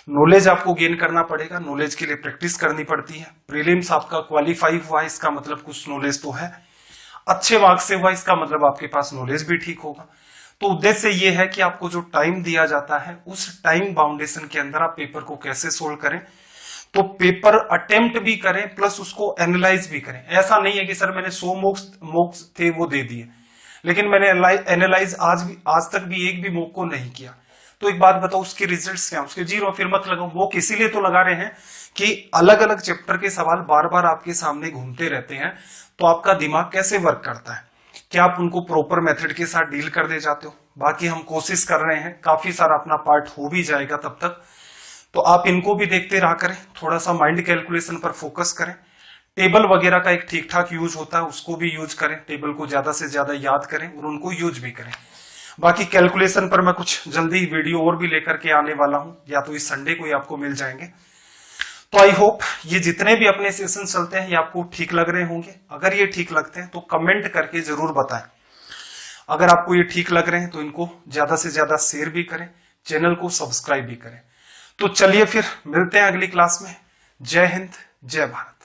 नॉलेज आपको गेन करना पड़ेगा, नॉलेज के लिए प्रैक्टिस करनी पड़ती है। प्रीलिम्स आपका क्वालिफाई हुआ इसका मतलब कुछ नॉलेज तो है, अच्छे मार्क्स से हुआ इसका मतलब आपके पास नॉलेज भी ठीक होगा। तो उद्देश्य ये है कि आपको जो टाइम दिया जाता है उस टाइम बाउंडेशन के अंदर आप पेपर को कैसे सोल्व करें, तो पेपर अटेम्प्ट भी करें प्लस उसको एनालाइज भी करें। ऐसा नहीं है कि सर मैंने 100 मॉक्स थे वो दे दिए लेकिन मैंने एनालाइज आज तक भी एक भी मॉक को नहीं किया, तो एक बात बताओ उसके रिजल्ट्स क्या, उसके 0। फिर मत लगाओ। मॉक इसीलिए तो लगा रहे हैं कि अलग अलग चैप्टर के सवाल बार बार आपके सामने घूमते रहते हैं, तो आपका दिमाग कैसे वर्क करता है, क्या आप उनको प्रॉपर मेथड के साथ डील कर दे जाते हो। बाकी हम कोशिश कर रहे हैं, काफी सारा अपना पार्ट हो भी जाएगा तब तक, तो आप इनको भी देखते रहा करें, थोड़ा सा माइंड कैलकुलेशन पर फोकस करें। टेबल वगैरह का एक ठीक ठाक यूज होता है, उसको भी यूज करें, टेबल को ज्यादा से ज्यादा याद करें और उनको यूज भी करें। बाकी कैलकुलेशन पर मैं कुछ जल्दी वीडियो और भी लेकर के आने वाला हूं, या तो इस संडे को ही आपको मिल जाएंगे। तो आई होप ये जितने भी अपने सेशन चलते हैं ये आपको ठीक लग रहे होंगे। अगर ये ठीक लगते हैं तो कमेंट करके जरूर बताएं। अगर आपको ये ठीक लग रहे हैं तो इनको ज्यादा से ज्यादा शेयर भी करें, चैनल को सब्सक्राइब भी करें। तो चलिए फिर मिलते हैं अगली क्लास में। जय हिंद, जय भारत।